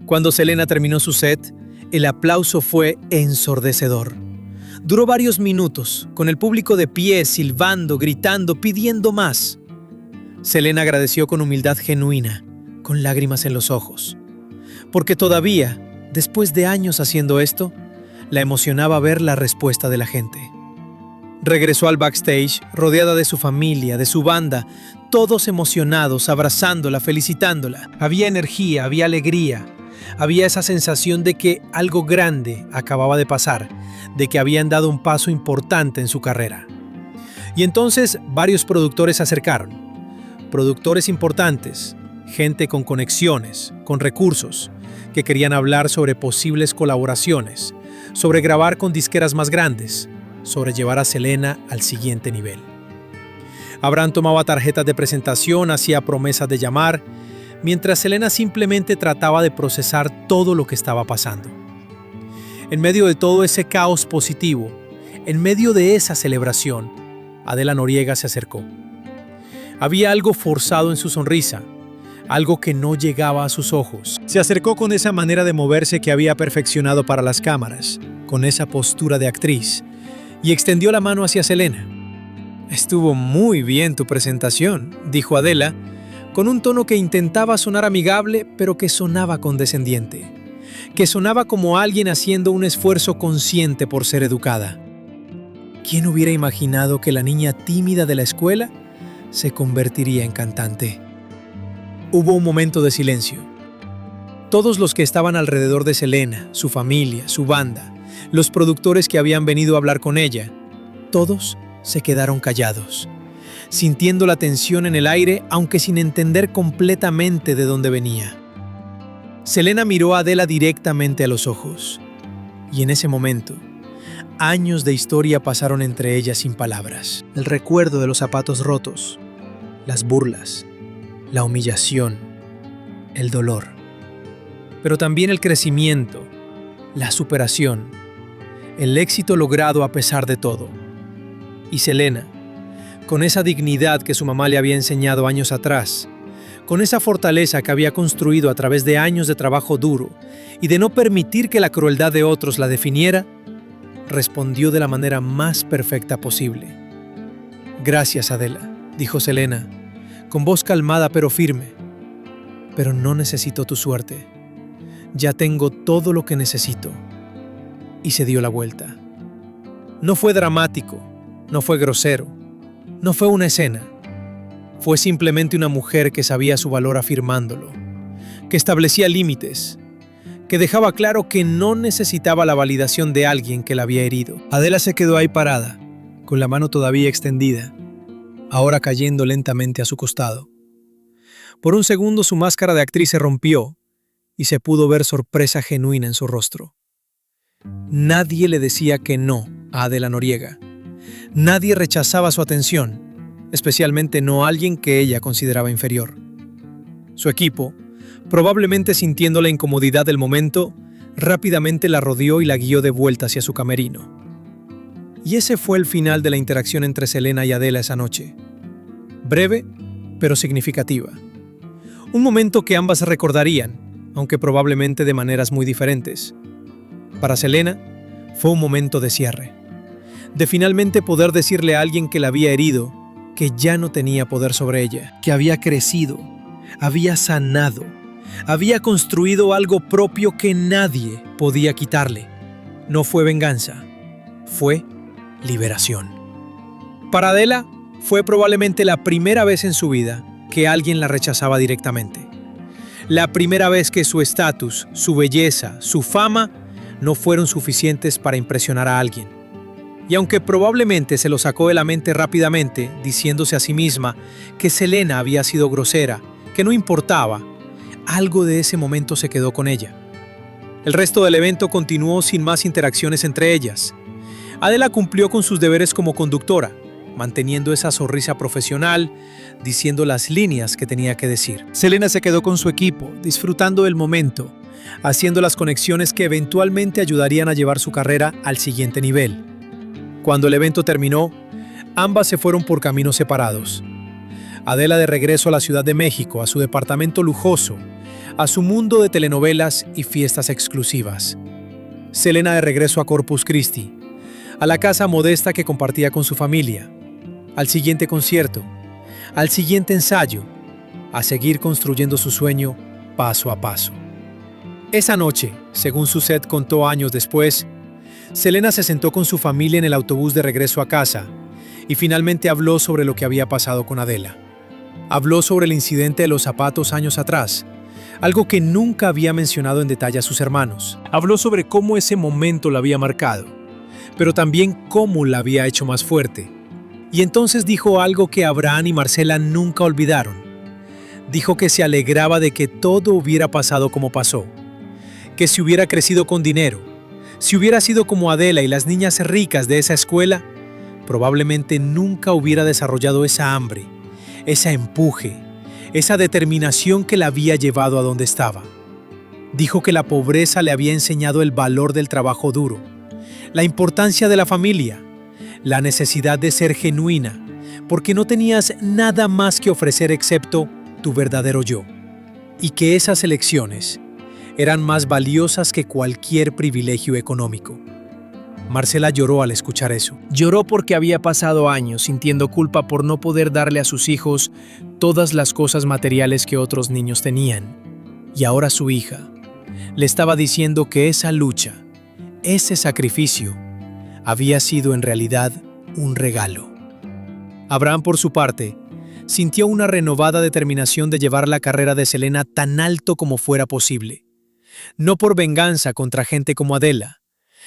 Cuando Selena terminó su set, el aplauso fue ensordecedor. Duró varios minutos, con el público de pie, silbando, gritando, pidiendo más. Selena agradeció con humildad genuina, con lágrimas en los ojos, porque todavía, después de años haciendo esto, la emocionaba ver la respuesta de la gente. Regresó al backstage, rodeada de su familia, de su banda, todos emocionados, abrazándola, felicitándola. Había energía, había alegría, Había esa sensación de que algo grande acababa de pasar, de que habían dado un paso importante en su carrera. Y entonces varios productores se acercaron. Productores importantes, gente con conexiones, con recursos, que querían hablar sobre posibles colaboraciones, sobre grabar con disqueras más grandes, sobre llevar a Selena al siguiente nivel. Abraham tomaba tarjetas de presentación, hacía promesas de llamar, mientras Selena simplemente trataba de procesar todo lo que estaba pasando. En medio de todo ese caos positivo, en medio de esa celebración, Adela Noriega se acercó. Había algo forzado en su sonrisa, algo que no llegaba a sus ojos. Se acercó con esa manera de moverse que había perfeccionado para las cámaras, con esa postura de actriz, y extendió la mano hacia Selena. «Estuvo muy bien tu presentación», dijo Adela, con un tono que intentaba sonar amigable, pero que sonaba condescendiente, que sonaba como alguien haciendo un esfuerzo consciente por ser educada. ¿Quién hubiera imaginado que la niña tímida de la escuela se convertiría en cantante? Hubo un momento de silencio. Todos los que estaban alrededor de Selena, su familia, su banda, los productores que habían venido a hablar con ella, todos se quedaron callados, sintiendo la tensión en el aire, aunque sin entender completamente de dónde venía. Selena miró a Adela directamente a los ojos, y en ese momento, años de historia pasaron entre ellas sin palabras. El recuerdo de los zapatos rotos, las burlas, la humillación, el dolor, pero también el crecimiento, la superación, el éxito logrado a pesar de todo. Y Selena, con esa dignidad que su mamá le había enseñado años atrás, con esa fortaleza que había construido a través de años de trabajo duro y de no permitir que la crueldad de otros la definiera, respondió de la manera más perfecta posible. «Gracias, Adela», dijo Selena, con voz calmada pero firme. «Pero no necesito tu suerte. Ya tengo todo lo que necesito». Y se dio la vuelta. No fue dramático, no fue grosero, no fue una escena. Fue simplemente una mujer que sabía su valor afirmándolo, que establecía límites, que dejaba claro que no necesitaba la validación de alguien que la había herido. Adela se quedó ahí parada, con la mano todavía extendida, ahora cayendo lentamente a su costado. Por un segundo su máscara de actriz se rompió y se pudo ver sorpresa genuina en su rostro. Nadie le decía que no a Adela Noriega. Nadie rechazaba su atención, especialmente no alguien que ella consideraba inferior. Su equipo, probablemente sintiendo la incomodidad del momento, rápidamente la rodeó y la guió de vuelta hacia su camerino. Y ese fue el final de la interacción entre Selena y Adela esa noche. Breve, pero significativa. Un momento que ambas recordarían, aunque probablemente de maneras muy diferentes. Para Selena, fue un momento de cierre. De finalmente poder decirle a alguien que la había herido, que ya no tenía poder sobre ella, que había crecido, había sanado, había construido algo propio que nadie podía quitarle. No fue venganza, fue liberación. Para Adela, fue probablemente la primera vez en su vida que alguien la rechazaba directamente. La primera vez que su estatus, su belleza, su fama no fueron suficientes para impresionar a alguien. Y aunque probablemente se lo sacó de la mente rápidamente, diciéndose a sí misma que Selena había sido grosera, que no importaba, algo de ese momento se quedó con ella. El resto del evento continuó sin más interacciones entre ellas. Adela cumplió con sus deberes como conductora, manteniendo esa sonrisa profesional, diciendo las líneas que tenía que decir. Selena se quedó con su equipo, disfrutando del momento, haciendo las conexiones que eventualmente ayudarían a llevar su carrera al siguiente nivel. Cuando el evento terminó, ambas se fueron por caminos separados. Adela de regreso a la Ciudad de México, a su departamento lujoso, a su mundo de telenovelas y fiestas exclusivas. Selena de regreso a Corpus Christi, a la casa modesta que compartía con su familia, al siguiente concierto, al siguiente ensayo, a seguir construyendo su sueño paso a paso. Esa noche, según Suzette contó años después, Selena se sentó con su familia en el autobús de regreso a casa y finalmente habló sobre lo que había pasado con Adela. Habló sobre el incidente de los zapatos años atrás. algo que nunca había mencionado en detalle a sus hermanos. Habló sobre cómo ese momento la había marcado, pero también cómo la había hecho más fuerte. Y entonces dijo algo que Abraham y Marcela nunca olvidaron. Dijo que se alegraba de que todo hubiera pasado como pasó, que si hubiera crecido con dinero, si hubiera sido como Adela y las niñas ricas de esa escuela, probablemente nunca hubiera desarrollado esa hambre, ese empuje, esa determinación que la había llevado a donde estaba. Dijo que la pobreza le había enseñado el valor del trabajo duro, la importancia de la familia, la necesidad de ser genuina, porque no tenías nada más que ofrecer excepto tu verdadero yo, y que esas elecciones eran más valiosas que cualquier privilegio económico. Marcela lloró al escuchar eso. Lloró porque había pasado años sintiendo culpa por no poder darle a sus hijos todas las cosas materiales que otros niños tenían. Y ahora su hija le estaba diciendo que esa lucha, ese sacrificio, había sido en realidad un regalo. Abraham, por su parte, sintió una renovada determinación de llevar la carrera de Selena tan alto como fuera posible. No por venganza contra gente como Adela,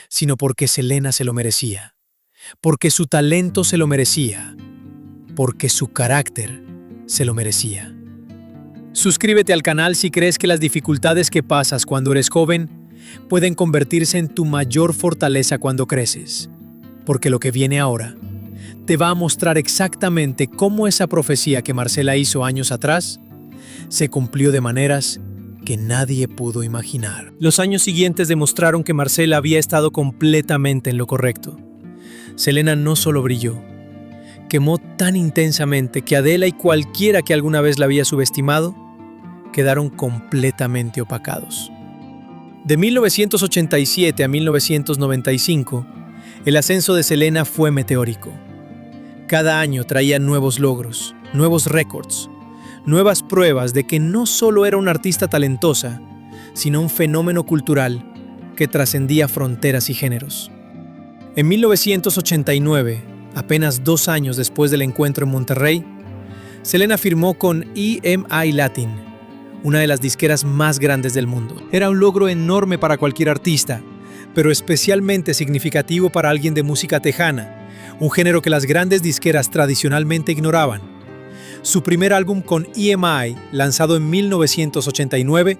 sino porque Selena se lo merecía, porque su talento se lo merecía, porque su carácter se lo merecía. Suscríbete al canal si crees que las dificultades que pasas cuando eres joven pueden convertirse en tu mayor fortaleza cuando creces, porque lo que viene ahora te va a mostrar exactamente cómo esa profecía que Marcela hizo años atrás se cumplió de maneras que nadie pudo imaginar. Los años siguientes demostraron que Marcela había estado completamente en lo correcto. Selena no solo brilló, quemó tan intensamente que Adela y cualquiera que alguna vez la había subestimado quedaron completamente opacados. De 1987 a 1995, el ascenso de Selena fue meteórico. Cada año traía nuevos logros, nuevos récords, nuevas pruebas de que no solo era una artista talentosa, sino un fenómeno cultural que trascendía fronteras y géneros. En 1989, apenas 2 años después del encuentro en Monterrey, Selena firmó con EMI Latin, una de las disqueras más grandes del mundo. Era un logro enorme para cualquier artista, pero especialmente significativo para alguien de música tejana, un género que las grandes disqueras tradicionalmente ignoraban. Su primer álbum con EMI, lanzado en 1989,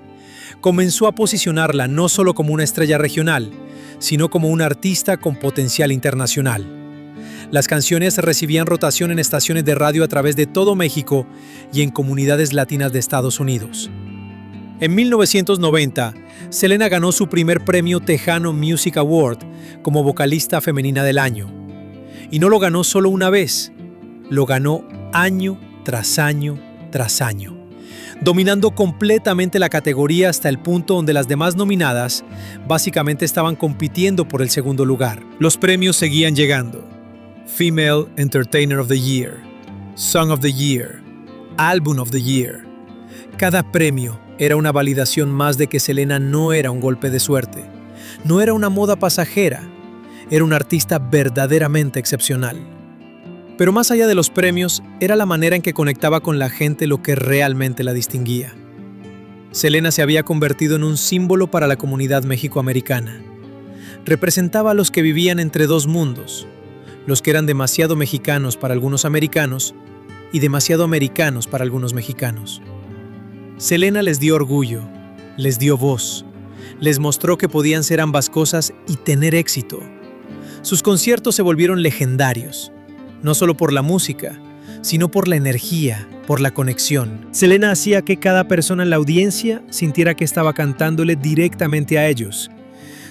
comenzó a posicionarla no solo como una estrella regional, sino como una artista con potencial internacional. Las canciones recibían rotación en estaciones de radio a través de todo México y en comunidades latinas de Estados Unidos. En 1990, Selena ganó su primer premio Tejano Music Award como vocalista femenina del año. Y no lo ganó solo una vez, lo ganó año tras año tras año, dominando completamente la categoría hasta el punto donde las demás nominadas básicamente estaban compitiendo por el segundo lugar. Los premios seguían llegando: Female Entertainer of the Year, Song of the Year, Album of the Year. Cada premio era una validación más de que Selena no era un golpe de suerte, no era una moda pasajera, era una artista verdaderamente excepcional. Pero más allá de los premios, era la manera en que conectaba con la gente lo que realmente la distinguía. Selena se había convertido en un símbolo para la comunidad mexicoamericana. Representaba a los que vivían entre dos mundos, los que eran demasiado mexicanos para algunos americanos y demasiado americanos para algunos mexicanos. Selena les dio orgullo, les dio voz, les mostró que podían ser ambas cosas y tener éxito. Sus conciertos se volvieron legendarios, no solo por la música, sino por la energía, por la conexión. Selena hacía que cada persona en la audiencia sintiera que estaba cantándole directamente a ellos.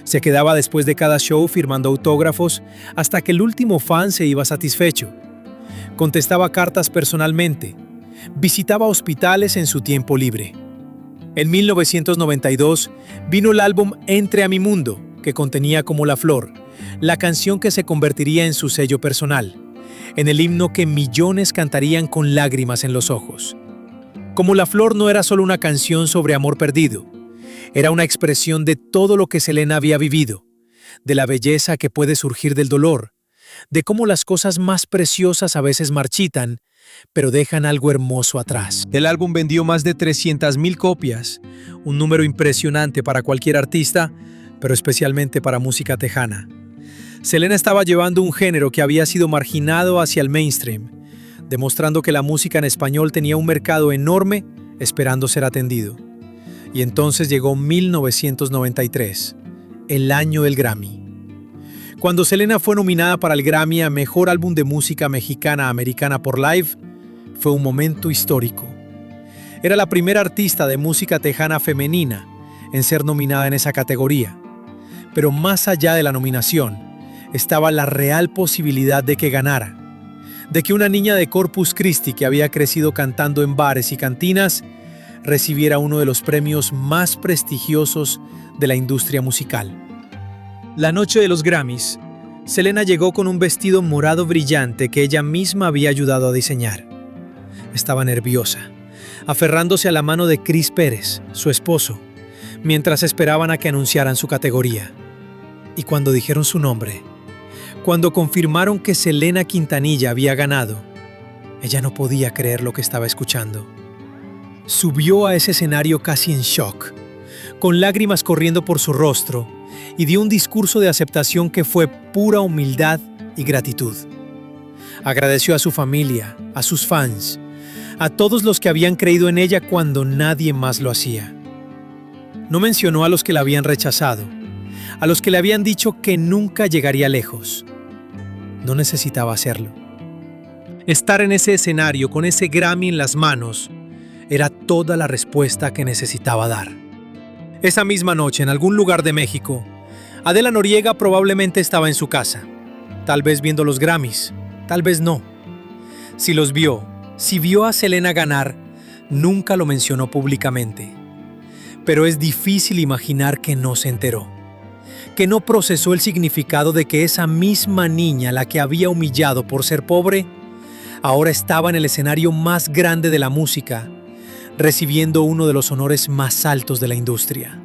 Se quedaba después de cada show firmando autógrafos hasta que el último fan se iba satisfecho. Contestaba cartas personalmente. Visitaba hospitales en su tiempo libre. En 1992 vino el álbum Entre a mi mundo, que contenía Como la flor, la canción que se convertiría en su sello personal, en el himno que millones cantarían con lágrimas en los ojos. Como la flor no era solo una canción sobre amor perdido, era una expresión de todo lo que Selena había vivido, de la belleza que puede surgir del dolor, de cómo las cosas más preciosas a veces marchitan pero dejan algo hermoso atrás. El álbum vendió más de 300,000 copias, un número impresionante para cualquier artista, pero especialmente para música tejana. Selena estaba llevando un género que había sido marginado hacia el mainstream, demostrando que la música en español tenía un mercado enorme esperando ser atendido. Y entonces llegó 1993, el año del Grammy. Cuando Selena fue nominada para el Grammy a Mejor Álbum de Música Mexicana Americana por Live, fue un momento histórico. Era la primera artista de música tejana femenina en ser nominada en esa categoría. Pero más allá de la nominación, estaba la real posibilidad de que ganara, de que una niña de Corpus Christi que había crecido cantando en bares y cantinas recibiera uno de los premios más prestigiosos de la industria musical. La noche de los Grammys, Selena llegó con un vestido morado brillante que ella misma había ayudado a diseñar. Estaba nerviosa, aferrándose a la mano de Chris Pérez, su esposo, mientras esperaban a que anunciaran su categoría. Y cuando dijeron su nombre, cuando confirmaron que Selena Quintanilla había ganado, ella no podía creer lo que estaba escuchando. Subió a ese escenario casi en shock, con lágrimas corriendo por su rostro, y dio un discurso de aceptación que fue pura humildad y gratitud. Agradeció a su familia, a sus fans, a todos los que habían creído en ella cuando nadie más lo hacía. No mencionó a los que la habían rechazado, a los que le habían dicho que nunca llegaría lejos. No necesitaba hacerlo. Estar en ese escenario con ese Grammy en las manos era toda la respuesta que necesitaba dar. Esa misma noche, en algún lugar de México, Adela Noriega probablemente estaba en su casa, tal vez viendo los Grammys, tal vez no. Si los vio, si vio a Selena ganar, nunca lo mencionó públicamente. Pero es difícil imaginar que no se enteró, que no procesó el significado de que esa misma niña, la que había humillado por ser pobre, ahora estaba en el escenario más grande de la música, recibiendo uno de los honores más altos de la industria.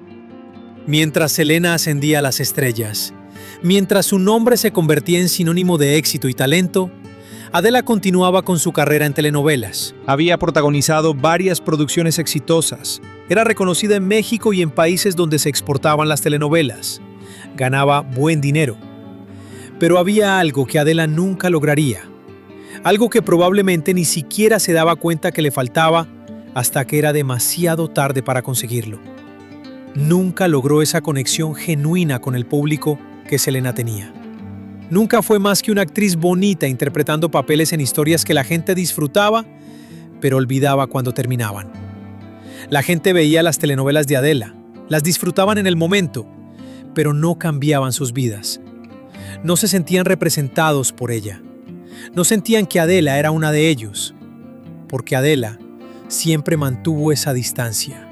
Mientras Selena ascendía a las estrellas, mientras su nombre se convertía en sinónimo de éxito y talento, Adela continuaba con su carrera en telenovelas. Había protagonizado varias producciones exitosas. Era reconocida en México y en países donde se exportaban las telenovelas. Ganaba buen dinero. Pero había algo que Adela nunca lograría. Algo que probablemente ni siquiera se daba cuenta que le faltaba hasta que era demasiado tarde para conseguirlo. Nunca logró esa conexión genuina con el público que Selena tenía. Nunca fue más que una actriz bonita interpretando papeles en historias que la gente disfrutaba, pero olvidaba cuando terminaban. La gente veía las telenovelas de Adela, las disfrutaban en el momento, pero no cambiaban sus vidas. No se sentían representados por ella. No sentían que Adela era una de ellos, porque Adela siempre mantuvo esa distancia.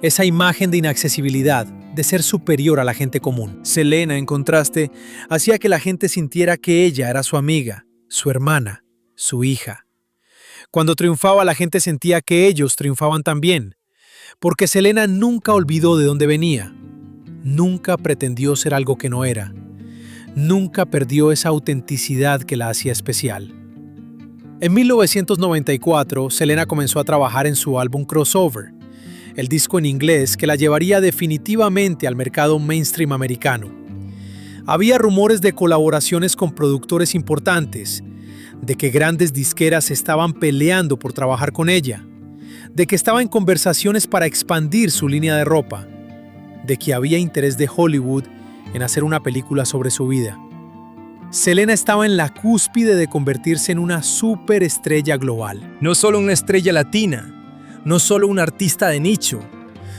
Esa imagen de inaccesibilidad, de ser superior a la gente común. Selena, en contraste, hacía que la gente sintiera que ella era su amiga, su hermana, su hija. Cuando triunfaba, la gente sentía que ellos triunfaban también, porque Selena nunca olvidó de dónde venía. Nunca pretendió ser algo que no era. Nunca perdió esa autenticidad que la hacía especial. En 1994, Selena comenzó a trabajar en su álbum Crossover, el disco en inglés que la llevaría definitivamente al mercado mainstream americano. Había rumores de colaboraciones con productores importantes, de que grandes disqueras estaban peleando por trabajar con ella, de que estaba en conversaciones para expandir su línea de ropa, de que había interés de Hollywood en hacer una película sobre su vida. Selena estaba en la cúspide de convertirse en una superestrella global. No solo una estrella latina, no solo un artista de nicho,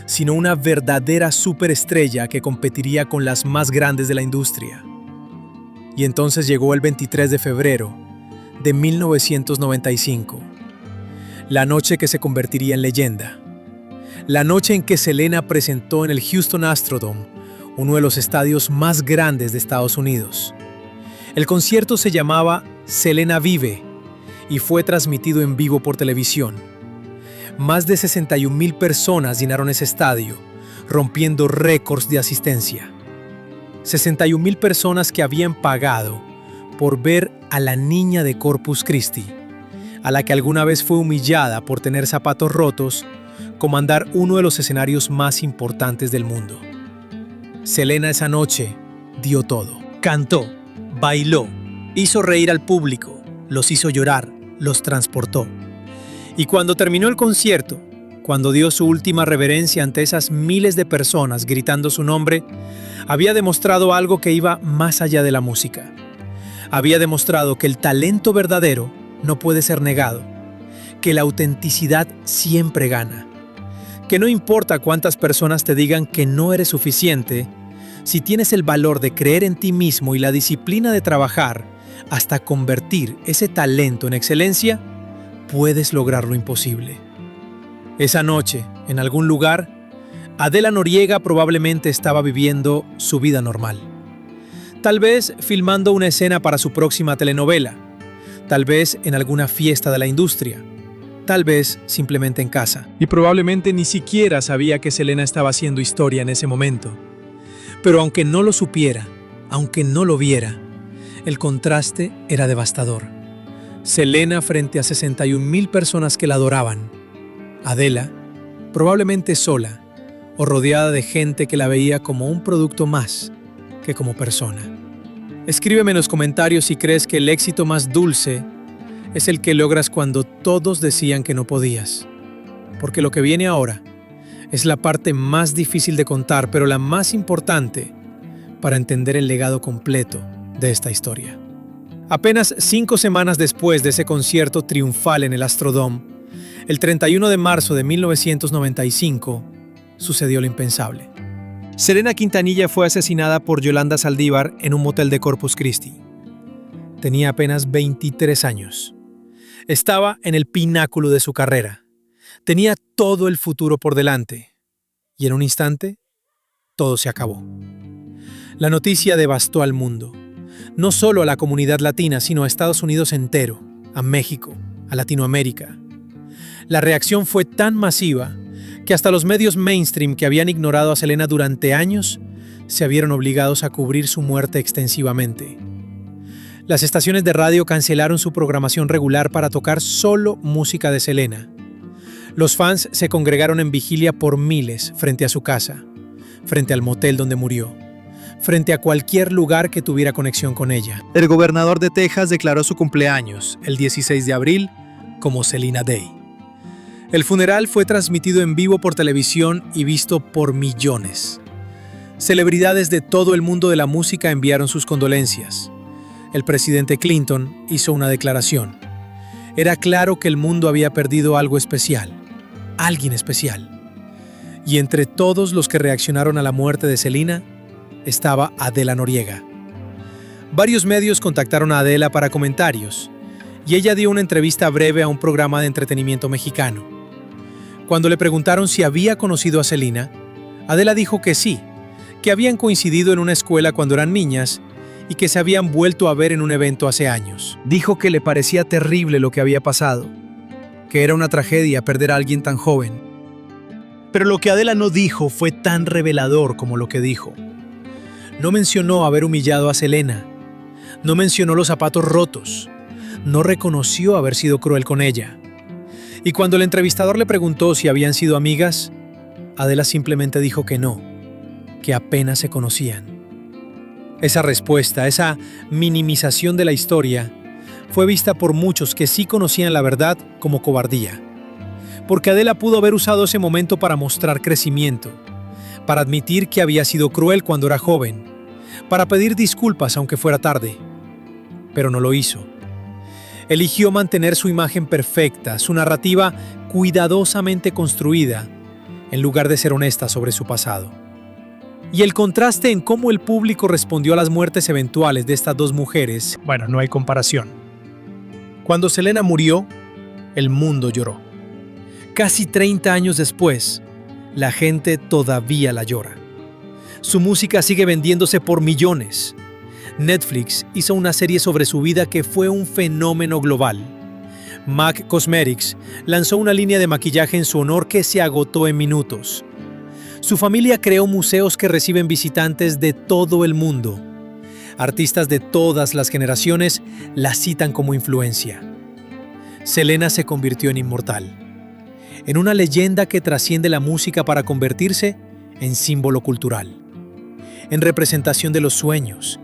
sino una verdadera superestrella que competiría con las más grandes de la industria. Y entonces llegó el 23 de febrero de 1995, la noche que se convertiría en leyenda. La noche en que Selena presentó en el Houston Astrodome, uno de los estadios más grandes de Estados Unidos. El concierto se llamaba Selena Vive y fue transmitido en vivo por televisión. Más de 61,000 personas llenaron ese estadio, rompiendo récords de asistencia. 61,000 personas que habían pagado por ver a la niña de Corpus Christi, a la que alguna vez fue humillada por tener zapatos rotos, comandar uno de los escenarios más importantes del mundo. Selena esa noche dio todo. Cantó, bailó, hizo reír al público, los hizo llorar, los transportó. Y cuando terminó el concierto, cuando dio su última reverencia ante esas miles de personas gritando su nombre, había demostrado algo que iba más allá de la música. Había demostrado que el talento verdadero no puede ser negado, que la autenticidad siempre gana, que no importa cuántas personas te digan que no eres suficiente, si tienes el valor de creer en ti mismo y la disciplina de trabajar hasta convertir ese talento en excelencia, puedes lograr lo imposible. Esa noche, en algún lugar, Adela Noriega probablemente estaba viviendo su vida normal. Tal vez filmando una escena para su próxima telenovela, tal vez en alguna fiesta de la industria, tal vez simplemente en casa. Y probablemente ni siquiera sabía que Selena estaba haciendo historia en ese momento. Pero aunque no lo supiera, aunque no lo viera, el contraste era devastador. Selena frente a 61,000 personas que la adoraban. Adela, probablemente sola o rodeada de gente que la veía como un producto más que como persona. Escríbeme en los comentarios si crees que el éxito más dulce es el que logras cuando todos decían que no podías. Porque lo que viene ahora es la parte más difícil de contar, pero la más importante para entender el legado completo de esta historia. Apenas 5 semanas después de ese concierto triunfal en el Astrodome, el 31 de marzo de 1995, sucedió lo impensable. Selena Quintanilla fue asesinada por Yolanda Saldívar en un motel de Corpus Christi. Tenía apenas 23 años. Estaba en el pináculo de su carrera. Tenía todo el futuro por delante. Y en un instante, todo se acabó. La noticia devastó al mundo. No solo a la comunidad latina, sino a Estados Unidos entero, a México, a Latinoamérica. La reacción fue tan masiva que hasta los medios mainstream que habían ignorado a Selena durante años se vieron obligados a cubrir su muerte extensivamente. Las estaciones de radio cancelaron su programación regular para tocar solo música de Selena. Los fans se congregaron en vigilia por miles frente a su casa, frente al motel donde murió, frente a cualquier lugar que tuviera conexión con ella. El gobernador de Texas declaró su cumpleaños, el 16 de abril, como Selena Day. El funeral fue transmitido en vivo por televisión y visto por millones. Celebridades de todo el mundo de la música enviaron sus condolencias. El presidente Clinton hizo una declaración. Era claro que el mundo había perdido algo especial, alguien especial. Y entre todos los que reaccionaron a la muerte de Selena, estaba Adela Noriega. Varios medios contactaron a Adela para comentarios, y ella dio una entrevista breve a un programa de entretenimiento mexicano. Cuando le preguntaron si había conocido a Selena, Adela dijo que sí, que habían coincidido en una escuela cuando eran niñas y que se habían vuelto a ver en un evento hace años. Dijo que le parecía terrible lo que había pasado, que era una tragedia perder a alguien tan joven. Pero lo que Adela no dijo fue tan revelador como lo que dijo. No mencionó haber humillado a Selena, no mencionó los zapatos rotos, no reconoció haber sido cruel con ella. Y cuando el entrevistador le preguntó si habían sido amigas, Adela simplemente dijo que no, que apenas se conocían. Esa respuesta, esa minimización de la historia, fue vista por muchos que sí conocían la verdad como cobardía. Porque Adela pudo haber usado ese momento para mostrar crecimiento, para admitir que había sido cruel cuando era joven, para pedir disculpas aunque fuera tarde. Pero no lo hizo. Eligió mantener su imagen perfecta, su narrativa cuidadosamente construida, en lugar de ser honesta sobre su pasado. Y el contraste en cómo el público respondió a las muertes eventuales de estas dos mujeres, bueno, no hay comparación. Cuando Selena murió, el mundo lloró. Casi 30 años después, la gente todavía la llora. Su música sigue vendiéndose por millones. Netflix hizo una serie sobre su vida que fue un fenómeno global. MAC Cosmetics lanzó una línea de maquillaje en su honor que se agotó en minutos. Su familia creó museos que reciben visitantes de todo el mundo. Artistas de todas las generaciones la citan como influencia. Selena se convirtió en inmortal, en una leyenda que trasciende la música para convertirse en símbolo cultural, en representación de los sueños,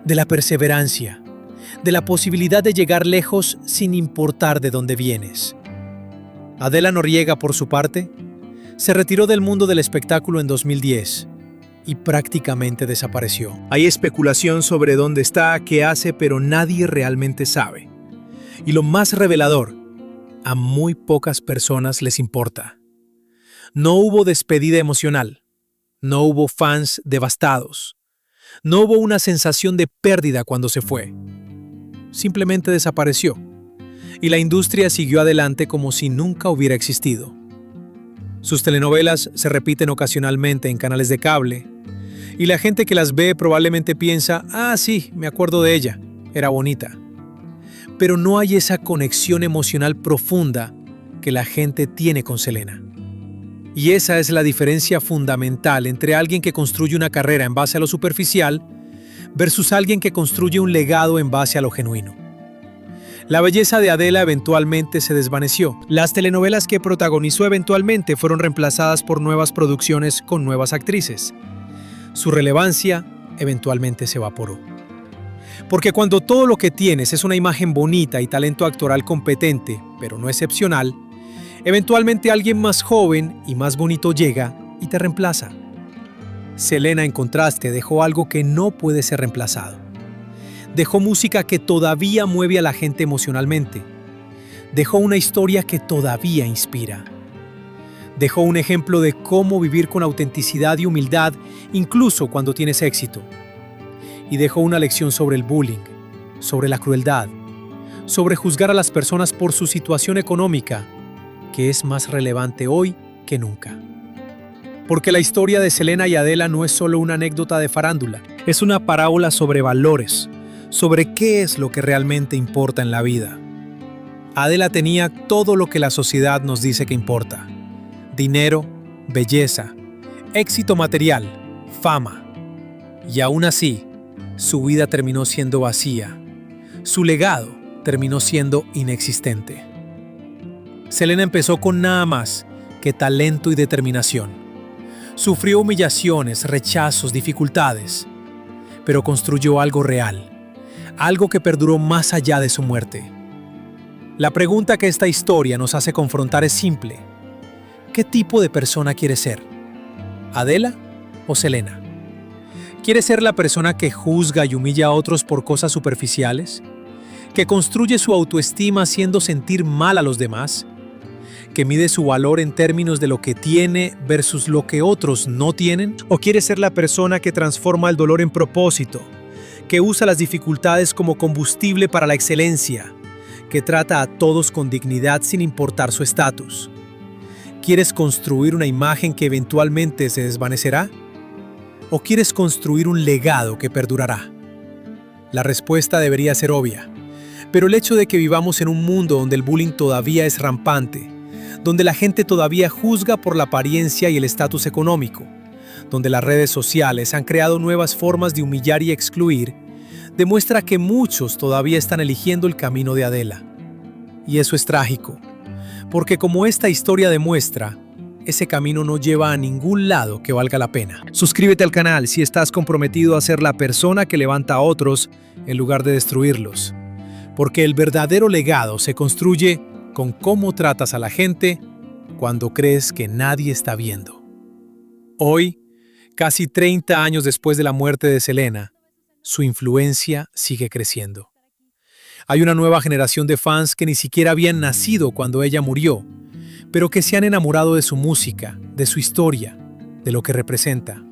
de la perseverancia, de la posibilidad de llegar lejos sin importar de dónde vienes. Adela Noriega, por su parte, se retiró del mundo del espectáculo en 2010 y prácticamente desapareció. Hay especulación sobre dónde está, qué hace, pero nadie realmente sabe. Y lo más revelador, a muy pocas personas les importa. No hubo despedida emocional, no hubo fans devastados, no hubo una sensación de pérdida cuando se fue. Simplemente desapareció, y la industria siguió adelante como si nunca hubiera existido. Sus telenovelas se repiten ocasionalmente en canales de cable, y la gente que las ve probablemente piensa, ah, sí, me acuerdo de ella, era bonita. Pero no hay esa conexión emocional profunda que la gente tiene con Selena. Y esa es la diferencia fundamental entre alguien que construye una carrera en base a lo superficial versus alguien que construye un legado en base a lo genuino. La belleza de Adela eventualmente se desvaneció. Las telenovelas que protagonizó eventualmente fueron reemplazadas por nuevas producciones con nuevas actrices. Su relevancia eventualmente se evaporó. Porque cuando todo lo que tienes es una imagen bonita y talento actoral competente, pero no excepcional, eventualmente alguien más joven y más bonito llega y te reemplaza. Selena, en contraste, dejó algo que no puede ser reemplazado. Dejó música que todavía mueve a la gente emocionalmente. Dejó una historia que todavía inspira. Dejó un ejemplo de cómo vivir con autenticidad y humildad, incluso cuando tienes éxito. Y dejó una lección sobre el bullying, sobre la crueldad, sobre juzgar a las personas por su situación económica, que es más relevante hoy que nunca. Porque la historia de Selena y Adela no es solo una anécdota de farándula, es una parábola sobre valores, sobre qué es lo que realmente importa en la vida. Adela tenía todo lo que la sociedad nos dice que importa: dinero, belleza, éxito material, fama. Y aún así, su vida terminó siendo vacía. Su legado terminó siendo inexistente. Selena empezó con nada más que talento y determinación. Sufrió humillaciones, rechazos, dificultades, pero construyó algo real, algo que perduró más allá de su muerte. La pregunta que esta historia nos hace confrontar es simple: ¿qué tipo de persona quieres ser? ¿Adela o Selena? ¿Quieres ser la persona que juzga y humilla a otros por cosas superficiales? ¿Que construye su autoestima haciendo sentir mal a los demás? ¿Que mide su valor en términos de lo que tiene versus lo que otros no tienen? ¿O quieres ser la persona que transforma el dolor en propósito? ¿Que usa las dificultades como combustible para la excelencia? ¿Que trata a todos con dignidad sin importar su estatus? ¿Quieres construir una imagen que eventualmente se desvanecerá? ¿O quieres construir un legado que perdurará? La respuesta debería ser obvia, pero el hecho de que vivamos en un mundo donde el bullying todavía es rampante, donde la gente todavía juzga por la apariencia y el estatus económico, donde las redes sociales han creado nuevas formas de humillar y excluir, demuestra que muchos todavía están eligiendo el camino de Adela. Y eso es trágico, porque como esta historia demuestra, ese camino no lleva a ningún lado que valga la pena. Suscríbete al canal si estás comprometido a ser la persona que levanta a otros en lugar de destruirlos. Porque el verdadero legado se construye con cómo tratas a la gente cuando crees que nadie está viendo. Hoy, casi 30 años después de la muerte de Selena, su influencia sigue creciendo. Hay una nueva generación de fans que ni siquiera habían nacido cuando ella murió, pero que se han enamorado de su música, de su historia, de lo que representa.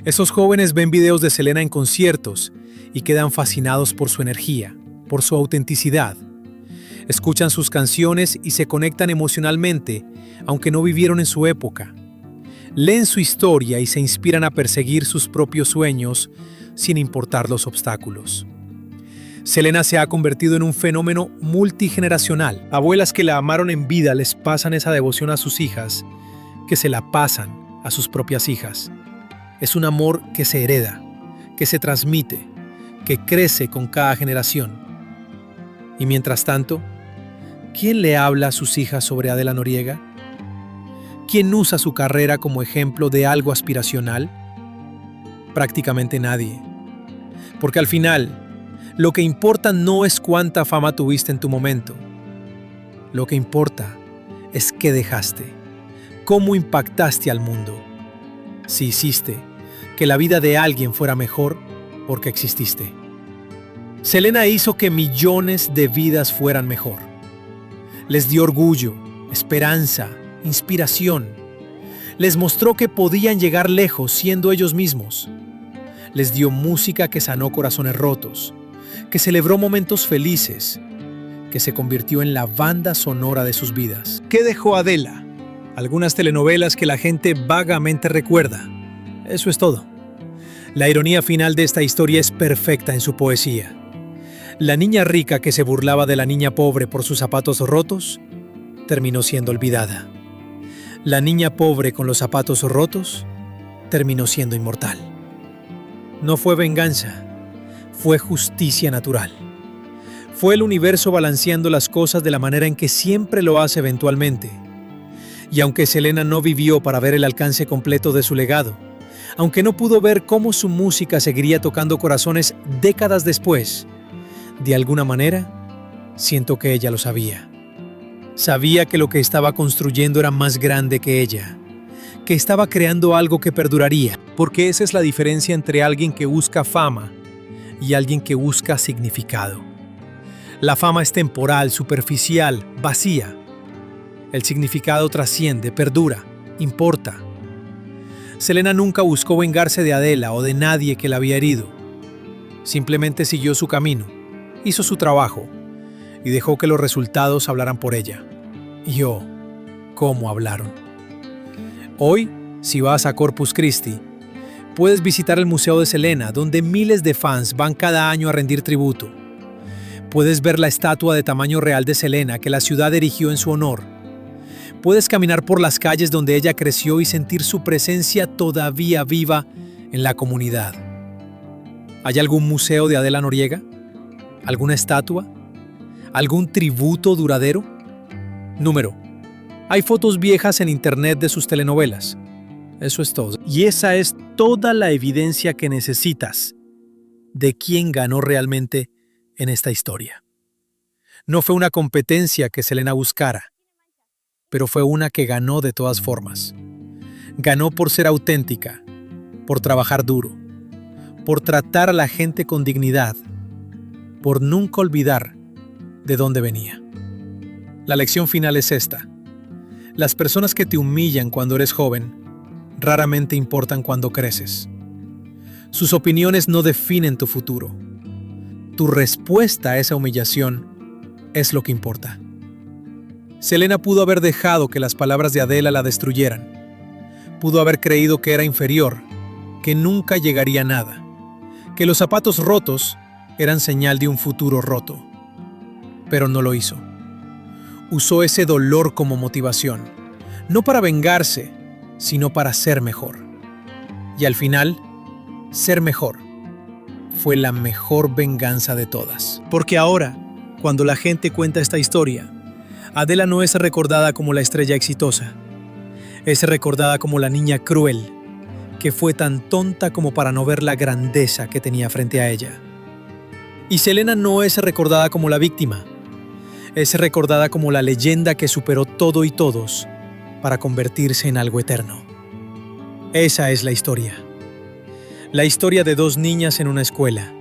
Esos jóvenes ven videos de Selena en conciertos y quedan fascinados por su energía, por su autenticidad. Escuchan sus canciones y se conectan emocionalmente, aunque no vivieron en su época. Leen su historia y se inspiran a perseguir sus propios sueños sin importar los obstáculos. Selena se ha convertido en un fenómeno multigeneracional. Abuelas que la amaron en vida les pasan esa devoción a sus hijas, que se la pasan a sus propias hijas. Es un amor que se hereda, que se transmite, que crece con cada generación. Y mientras tanto, ¿Quién le habla a sus hijas sobre Adela Noriega? ¿Quién usa su carrera como ejemplo de algo aspiracional? Prácticamente nadie. Porque al final, lo que importa no es cuánta fama tuviste en tu momento. Lo que importa es qué dejaste, cómo impactaste al mundo. Si hiciste que la vida de alguien fuera mejor porque exististe. Selena hizo que millones de vidas fueran mejor. Les dio orgullo, esperanza, inspiración. Les mostró que podían llegar lejos siendo ellos mismos. Les dio música que sanó corazones rotos, que celebró momentos felices, que se convirtió en la banda sonora de sus vidas. ¿Qué dejó Adela? Algunas telenovelas que la gente vagamente recuerda. Eso es todo. La ironía final de esta historia es perfecta en su poesía. La niña rica que se burlaba de la niña pobre por sus zapatos rotos, terminó siendo olvidada. La niña pobre con los zapatos rotos, terminó siendo inmortal. No fue venganza, fue justicia natural. Fue el universo balanceando las cosas de la manera en que siempre lo hace eventualmente. Y aunque Selena no vivió para ver el alcance completo de su legado, aunque no pudo ver cómo su música seguiría tocando corazones décadas después, de alguna manera, siento que ella lo sabía. Sabía que lo que estaba construyendo era más grande que ella, que estaba creando algo que perduraría, porque esa es la diferencia entre alguien que busca fama y alguien que busca significado. La fama es temporal, superficial, vacía. El significado trasciende, perdura, importa. Selena nunca buscó vengarse de Adela o de nadie que la había herido. Simplemente siguió su camino, hizo su trabajo y dejó que los resultados hablaran por ella. Y cómo hablaron. Hoy, si vas a Corpus Christi, puedes visitar el Museo de Selena, donde miles de fans van cada año a rendir tributo. Puedes ver la estatua de tamaño real de Selena que la ciudad erigió en su honor. Puedes caminar por las calles donde ella creció y sentir su presencia todavía viva en la comunidad. ¿Hay algún museo de Adela Noriega? ¿Alguna estatua? ¿Algún tributo duradero? Número. Hay fotos viejas en internet de sus telenovelas. Eso es todo. Y esa es toda la evidencia que necesitas de quién ganó realmente en esta historia. No fue una competencia que Selena buscara, pero fue una que ganó de todas formas. Ganó por ser auténtica, por trabajar duro, por tratar a la gente con dignidad, por nunca olvidar de dónde venía. La lección final es esta. Las personas que te humillan cuando eres joven raramente importan cuando creces. Sus opiniones no definen tu futuro. Tu respuesta a esa humillación es lo que importa. Selena pudo haber dejado que las palabras de Adela la destruyeran. Pudo haber creído que era inferior, que nunca llegaría a nada, que los zapatos rotos eran señal de un futuro roto. Pero no lo hizo. Usó ese dolor como motivación, no para vengarse, sino para ser mejor. Y al final, ser mejor fue la mejor venganza de todas. Porque ahora, cuando la gente cuenta esta historia, Adela no es recordada como la estrella exitosa. Es recordada como la niña cruel, que fue tan tonta como para no ver la grandeza que tenía frente a ella. Y Selena no es recordada como la víctima. Es recordada como la leyenda que superó todo y todos para convertirse en algo eterno. Esa es la historia. La historia de dos niñas en una escuela.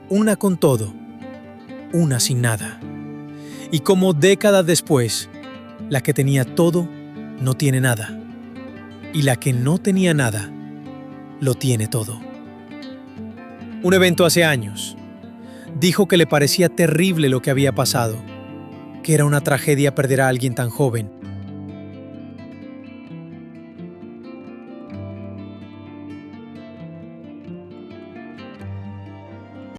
Una con todo, una sin nada. Y como décadas después, la que tenía todo no tiene nada. Y la que no tenía nada, lo tiene todo. Un evento hace años. Dijo que le parecía terrible lo que había pasado, que era una tragedia perder a alguien tan joven,